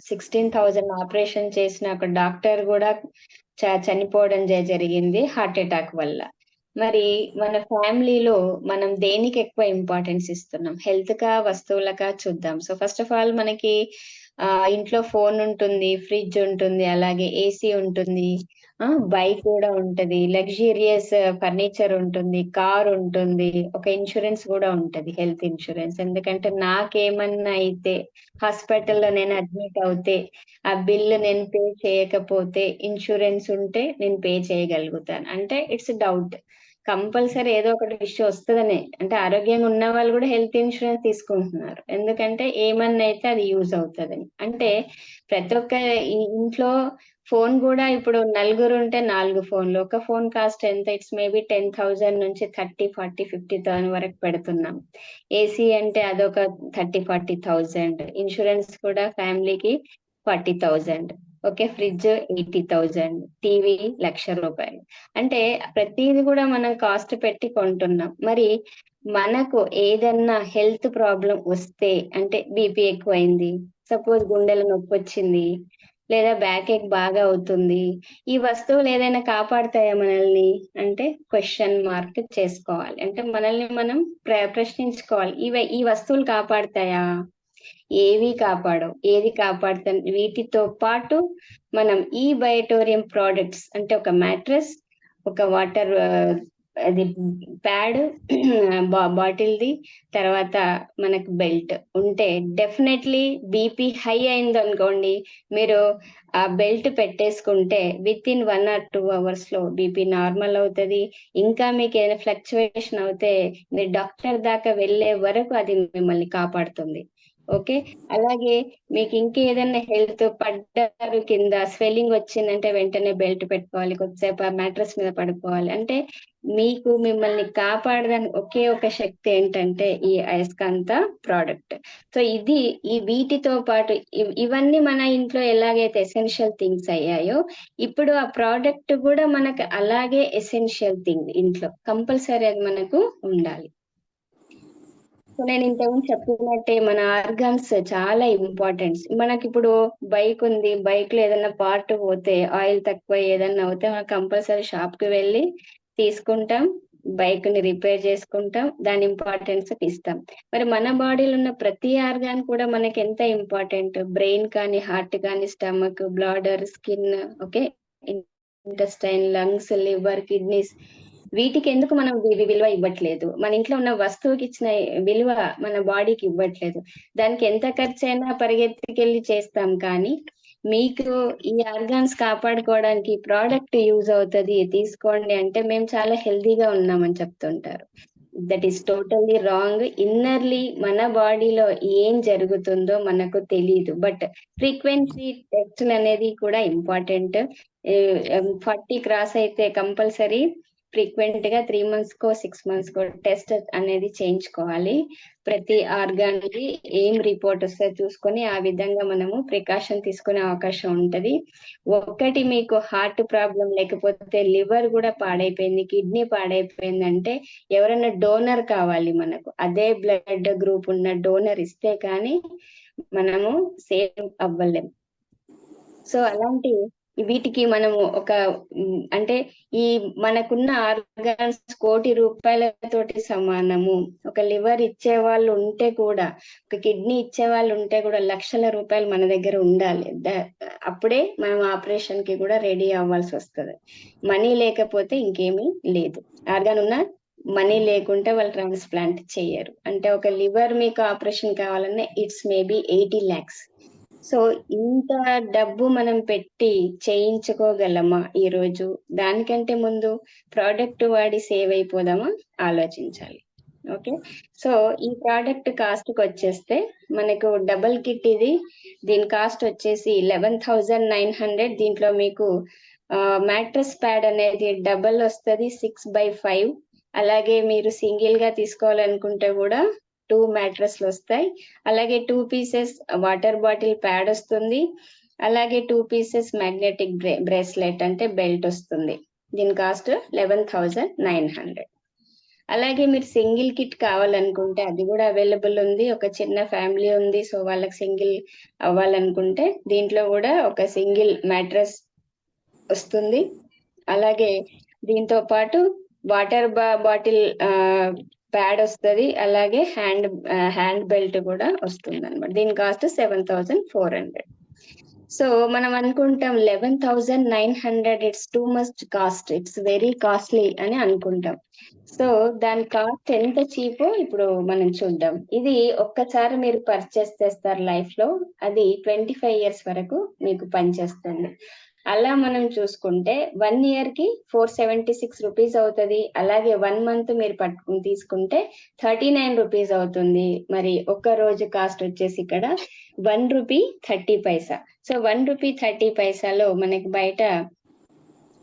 16,000 ఆపరేషన్ చేసిన ఒక డాక్టర్ కూడా చనిపోవడం జరిగింది హార్ట్ అటాక్ వల్ల. మరి మన ఫ్యామిలీలో మనం దేనికి ఎక్కువ ఇంపార్టెన్స్ ఇస్తున్నాం, హెల్త్ కా వస్తువులకా? చూద్దాం. సో ఫస్ట్ ఆఫ్ ఆల్ మనకి ఇంట్లో ఫోన్ ఉంటుంది, ఫ్రిడ్జ్ ఉంటుంది, అలాగే ఏసీ ఉంటుంది, బైక్ కూడా ఉంటది, లగ్జూరియస్ ఫర్నిచర్ ఉంటుంది, కార్ ఉంటుంది, ఒక ఇన్సూరెన్స్ కూడా ఉంటది, హెల్త్ ఇన్సూరెన్స్. ఎందుకంటే నాకేమన్నా అయితే హాస్పిటల్లో నేను అడ్మిట్ అవుతే ఆ బిల్లు నేను పే చేయకపోతే ఇన్సూరెన్స్ ఉంటే నేను పే చేయగలుగుతాను. అంటే ఇట్స్ డౌట్, కంపల్సరీ ఏదో ఒకటి ఇష్యూ వస్తుందనే. అంటే ఆరోగ్యంగా ఉన్న వాళ్ళు కూడా హెల్త్ ఇన్సూరెన్స్ తీసుకుంటున్నారు, ఎందుకంటే ఏమన్నా అయితే అది యూజ్ అవుతుందని. అంటే ప్రతి ఒక్క ఇంట్లో ఫోన్ కూడా ఇప్పుడు నలుగురు ఉంటే 4 ఫోన్లు. ఒక ఫోన్ కాస్ట్ ఎంత? ఇట్స్ మేబీ 10,000 నుంచి 30, 40, 50,000 వరకు పెడుతున్నాం. ఏసీ అంటే అదొక 30-40,000. ఇన్సూరెన్స్ కూడా ఫ్యామిలీకి 40,000. Okay, fridge 80,000, TV ₹1,00,000. అంటే ప్రతిది కూడా మనం కాస్ట్ పెట్టి కొంటున్నాం. మరి మనకు ఏదన్నా హెల్త్ ప్రాబ్లం వస్తే, అంటే బీపీ ఎక్కువైంది, సపోజ్ గుండెల నొప్పి వచ్చింది, లేదా బ్యాక్ ఏక్ బాగా అవుతుంది, ఈ వస్తువులు ఏదైనా కాపాడతాయా మనల్ని? అంటే క్వశ్చన్ మార్క్ చేసుకోవాలి. అంటే మనల్ని మనం ప్రశ్నించుకోవాలి, ఈ వస్తువులు కాపాడతాయా? ఏవి కాపాడవు. ఏది కాపాడుతాం? వీటితో పాటు మనం ఈ బయోటోరియం ప్రోడక్ట్స్, అంటే ఒక మ్యాట్రెస్, ఒక వాటర్ అది ప్యాడ్, బాటిల్ది, తర్వాత మనకు బెల్ట్ ఉంటే డెఫినెట్లీ బీపీ హై అయింది అనుకోండి, మీరు ఆ బెల్ట్ పెట్టేసుకుంటే with in 1 or 2 hours low BP normal అవుతుంది. ఇంకా మీకు ఏదైనా ఫ్లక్చువేషన్ అవుతే మీరు డాక్టర్ దాకా వెళ్ళే వరకు అది మిమ్మల్ని కాపాడుతుంది. ఓకే, అలాగే మీకు ఇంకేదైనా హెల్త్ పడ్డారు, కింద స్వెల్లింగ్ వచ్చిందంటే వెంటనే బెల్ట్ పెట్టుకోవాలి, కొద్దిసేపు ఆ మ్యాట్రెస్ మీద పడుకోవాలి. అంటే మీకు మిమ్మల్ని కాపాడడానికి ఒకే ఒక శక్తి ఏంటంటే ఈ అయస్కాంత ప్రోడక్ట్. సో ఇది వీటితో పాటు ఇవన్నీ మన ఇంట్లో ఎలాగైతే ఎసెన్షియల్ థింగ్స్ అయ్యాయో, ఇప్పుడు ఆ ప్రోడక్ట్ కూడా మనకు అలాగే ఎసెన్షియల్ థింగ్. ఇంట్లో కంపల్సరీ అది మనకు ఉండాలి. సో నేను ఇంతకుముందు చెప్పినట్టే మన ఆర్గాన్స్ చాలా ఇంపార్టెంట్. మనకి ఇప్పుడు బైక్ ఉంది, బైక్ లో ఏదైనా పార్ట్ పోతే, ఆయిల్ తక్కువ ఏదన్నా అవుతే మనం కంపల్సరీ షాప్ కి వెళ్ళి తీసుకుంటాం, బైక్ ని రిపేర్ చేసుకుంటాం, దాని ఇంపార్టెన్స్ ఇస్తాం. మరి మన బాడీలో ఉన్న ప్రతి ఆర్గాన్ కూడా మనకి ఎంత ఇంపార్టెంట్? బ్రెయిన్ కానీ, హార్ట్ కానీ, stomach, bladder, skin, okay, intestine, lungs, liver, kidneys, వీటికి ఎందుకు మనం విలువ ఇవ్వట్లేదు? మన ఇంట్లో ఉన్న వస్తువుకి ఇచ్చిన విలువ మన బాడీకి ఇవ్వట్లేదు. దానికి ఎంత ఖర్చు అయినా పరిగెత్తికెళ్ళి చేస్తాం, కానీ మీకు ఈ ఆర్గాన్స్ కాపాడుకోవడానికి ప్రోడక్ట్ యూజ్ అవుతుంది, తీసుకోండి అంటే మేము చాలా హెల్తీగా ఉన్నామని చెప్తుంటారు. That is totally wrong. Innerly మన బాడీలో ఏం జరుగుతుందో మనకు తెలియదు. బట్ ఫ్రీక్వెన్సీ టెస్ట్ అనేది కూడా ఇంపార్టెంట్. 40 క్రాస్ అయితే కంపల్సరీ ఫ్రీక్వెంట్ గా 3 months కో 6 months కో టెస్ట్ అనేది చేయించుకోవాలి. ప్రతి ఆర్గాన్ కి ఏం రిపోర్ట్ వస్తే చూసుకొని ఆ విధంగా మనము ప్రికాషన్ తీసుకునే అవకాశం ఉంటది. ఒక్కటి మీకు హార్ట్ ప్రాబ్లం లేకపోతే లివర్ కూడా పాడైపోయింది, కిడ్నీ పాడైపోయింది అంటే ఎవరైనా డోనర్ కావాలి మనకు. అదే బ్లడ్ గ్రూప్ ఉన్న డోనర్ ఇస్తే కానీ మనము సేవ్ అవ్వలేం. సో అలాంటి వీటికి మనము ఒక అంటే ఈ మనకున్న ఆర్గాన్స్ ₹1,00,00,000 సమానము. ఒక లివర్ ఇచ్చే వాళ్ళు ఉంటే కూడా, ఒక కిడ్నీ ఇచ్చే వాళ్ళు ఉంటే కూడా ₹1,00,000 మన దగ్గర ఉండాలి. అప్పుడే మనం ఆపరేషన్ కి కూడా రెడీ అవ్వాల్సి వస్తుంది. మనీ లేకపోతే ఇంకేమీ లేదు. ఆర్గాన్ ఉన్నా మనీ లేకుంటే వాళ్ళు ట్రాన్స్ప్లాంట్ చెయ్యరు. అంటే ఒక లివర్ మీకు ఆపరేషన్ కావాలన్నా ఇట్స్ మేబీ 80 lakhs. సో ఇంత డబ్బు మనం పెట్టి చేయించుకోగలమా ఈ రోజు? దానికంటే ముందు ప్రోడక్ట్ వాడి సేవ్ అయిపోదామా ఆలోచించాలి. ఓకే, సో ఈ ప్రోడక్ట్ కాస్ట్ కి వచ్చేస్తే మనకు డబుల్ కిట్ ఇది. దీని కాస్ట్ వచ్చేసి 11,900. దీంట్లో మీకు మ్యాట్రెస్ ప్యాడ్ అనేది డబల్ వస్తుంది, 6x5. అలాగే మీరు సింగిల్ గా తీసుకోవాలనుకుంటే కూడా 2 మ్యాట్రస్లు వస్తాయి. అలాగే 2 పీసెస్ వాటర్ బాటిల్ ప్యాడ్ వస్తుంది. అలాగే 2 పీసెస్ మ్యాగ్నెటిక్ బ్రేస్లెట్ అంటే బెల్ట్ వస్తుంది. దీని కాస్ట్ 11,900. అలాగే మీరు సింగిల్ కిట్ కావాలనుకుంటే అది కూడా అవైలబుల్ ఉంది. ఒక చిన్న ఫ్యామిలీ ఉంది, సో వాళ్ళకి సింగిల్ అవ్వాలనుకుంటే దీంట్లో కూడా ఒక సింగిల్ మ్యాట్రస్ వస్తుంది. అలాగే దీంతో పాటు వాటర్ బాటిల్ ప్యాడ్ వస్తుంది. అలాగే హ్యాండ్ బెల్ట్ కూడా వస్తుంది అనమాట. దీని కాస్ట్ 7,400. సో మనం అనుకుంటాం 11,900 it's too much cost, it's very costly అని అనుకుంటాం. సో దాని కాస్ట్ ఎంత చీపో ఇప్పుడు మనం చూద్దాం. ఇది ఒక్కసారి మీరు పర్చేస్ చేస్తారు లైఫ్ లో, అది 25 years వరకు మీకు పనిచేస్తుంది. అలా మనం చూసుకుంటే 1 year కి 476 రూపీస్ అవుతుంది. అలాగే 1 month మీరు పట్టుకుని తీసుకుంటే 39 రూపీస్ అవుతుంది. మరి ఒక్క రోజు కాస్ట్ వచ్చేసి ఇక్కడ 1 రూపీ 30 పైసా. సో 1 రూపీ 30 పైసాలో మనకి బయట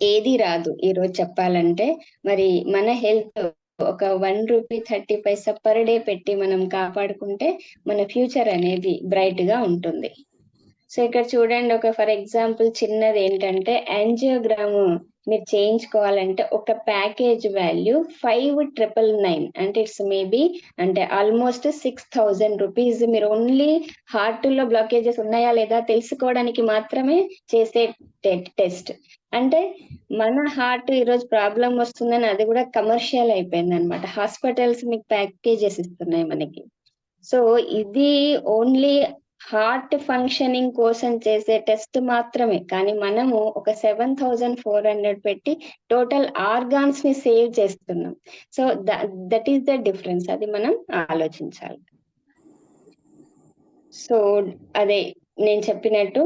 ఏది రాదు ఈ రోజు చెప్పాలంటే. మరి మన హెల్త్ ఒక 1 రూపీ 30 పైసా పర్ డే పెట్టి మనం కాపాడుకుంటే మన ఫ్యూచర్ అనేది బ్రైట్ గా ఉంటుంది. సో ఇక్కడ చూడండి, ఒక ఫర్ ఎగ్జాంపుల్ చిన్నది ఏంటంటే యాంజియోగ్రామ్ మీరు చేయించుకోవాలంటే ఒక ప్యాకేజ్ వాల్యూ 5,999, అంటే ఇట్స్ మేబీ అంటే ఆల్మోస్ట్ 6,000 రూపీస్. మీరు ఓన్లీ హార్ట్ లో బ్లాకేజెస్ ఉన్నాయా లేదా తెలుసుకోవడానికి మాత్రమే చేసే టెస్ట్. అంటే మన హార్ట్ ఈరోజు ప్రాబ్లం వస్తుందని అది కూడా కమర్షియల్ అయిపోయింది అనమాట. హాస్పిటల్స్ మీకు ప్యాకేజెస్ ఇస్తున్నాయి మనకి. సో ఇది ఓన్లీ హార్ట్ ఫంక్షనింగ్ కోసం చేసే టెస్ట్ మాత్రమే. కానీ మనము ఒక 7,400 పెట్టి టోటల్ ఆర్గాన్స్ ని సేవ్ చేస్తున్నాం. So that is the difference, అది మనం ఆలోచించాలి. సో అదే నేను చెప్పినట్టు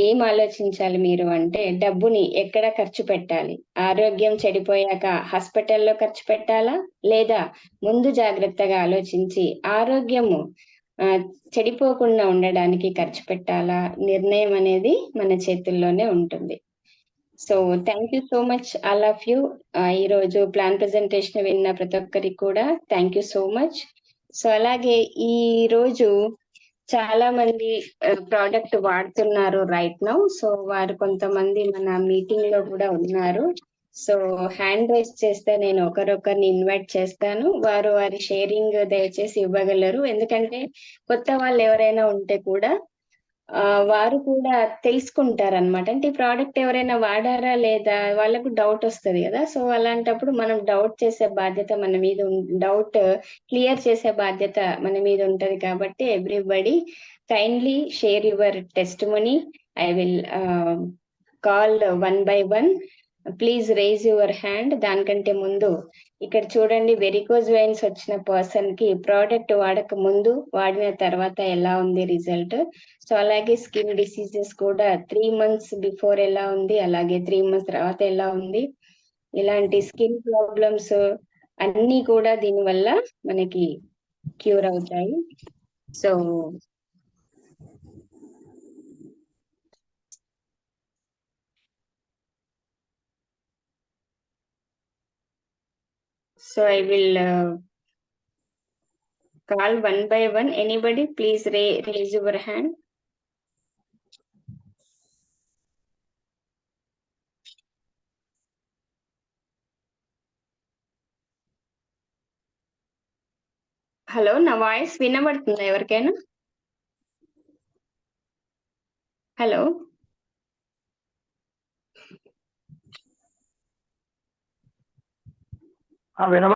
ఏం ఆలోచించాలి మీరు అంటే డబ్బుని ఎక్కడ ఖర్చు పెట్టాలి. ఆరోగ్యం చెడిపోయాక హాస్పిటల్లో ఖర్చు పెట్టాలా, లేదా ముందు జాగ్రత్తగా ఆలోచించి ఆరోగ్యము చెడిపోకుండా ఉండడానికి ఖర్చు పెట్టాలా? నిర్ణయం అనేది మన చేతుల్లోనే ఉంటుంది. So thank you so much all of you. ఈ రోజు ప్లాన్ ప్రెజెంటేషన్ విన్న ప్రతి ఒక్కరికి కూడా thank you so much. So అలాగే ఈ రోజు చాలా మంది ప్రోడక్ట్ వాడుతున్నారు రైట్ నౌ. సో వారు కొంతమంది మన మీటింగ్ లో కూడా ఉన్నారు. సో హ్యాండ్ రైజ్ చేస్తే నేను ఒకరొకరిని ఇన్వైట్ చేస్తాను. వారి షేరింగ్ దయచేసి ఇవ్వగలరు. ఎందుకంటే కొత్త వాళ్ళు ఎవరైనా ఉంటే కూడా వారు కూడా తెలుసుకుంటారు అనమాట. అంటే ఈ ప్రోడక్ట్ ఎవరైనా వాడారా లేదా వాళ్ళకు డౌట్ వస్తుంది కదా. సో అలాంటప్పుడు మనం డౌట్ చేసే బాధ్యత మన మీద, డౌట్ క్లియర్ చేసే బాధ్యత మన మీద ఉంటది. కాబట్టి everybody kindly share your testimony. I will call 1 by 1. Please raise your hand. దానికంటే ముందు ఇక్కడ చూడండి, వెరికోజ్ వెయిన్స్ వచ్చిన పర్సన్ కి ప్రోడక్ట్ వాడక ముందు వాడిన తర్వాత ఎలా ఉంది రిజల్ట్. సో అలాగే స్కిన్ డిసీజెస్ కూడా 3 months బిఫోర్ ఎలా ఉంది, అలాగే 3 months తర్వాత ఎలా ఉంది. ఇలాంటి స్కిన్ ప్రాబ్లమ్స్ అన్ని కూడా దీని వల్ల మనకి క్యూర్ అవుతాయి. So I will call 1 by 1. Anybody please raise your hand. Hello, నా వాయిస్ వినబడుతుందా ఎవరికైనా? హలో వినబడుతుంది.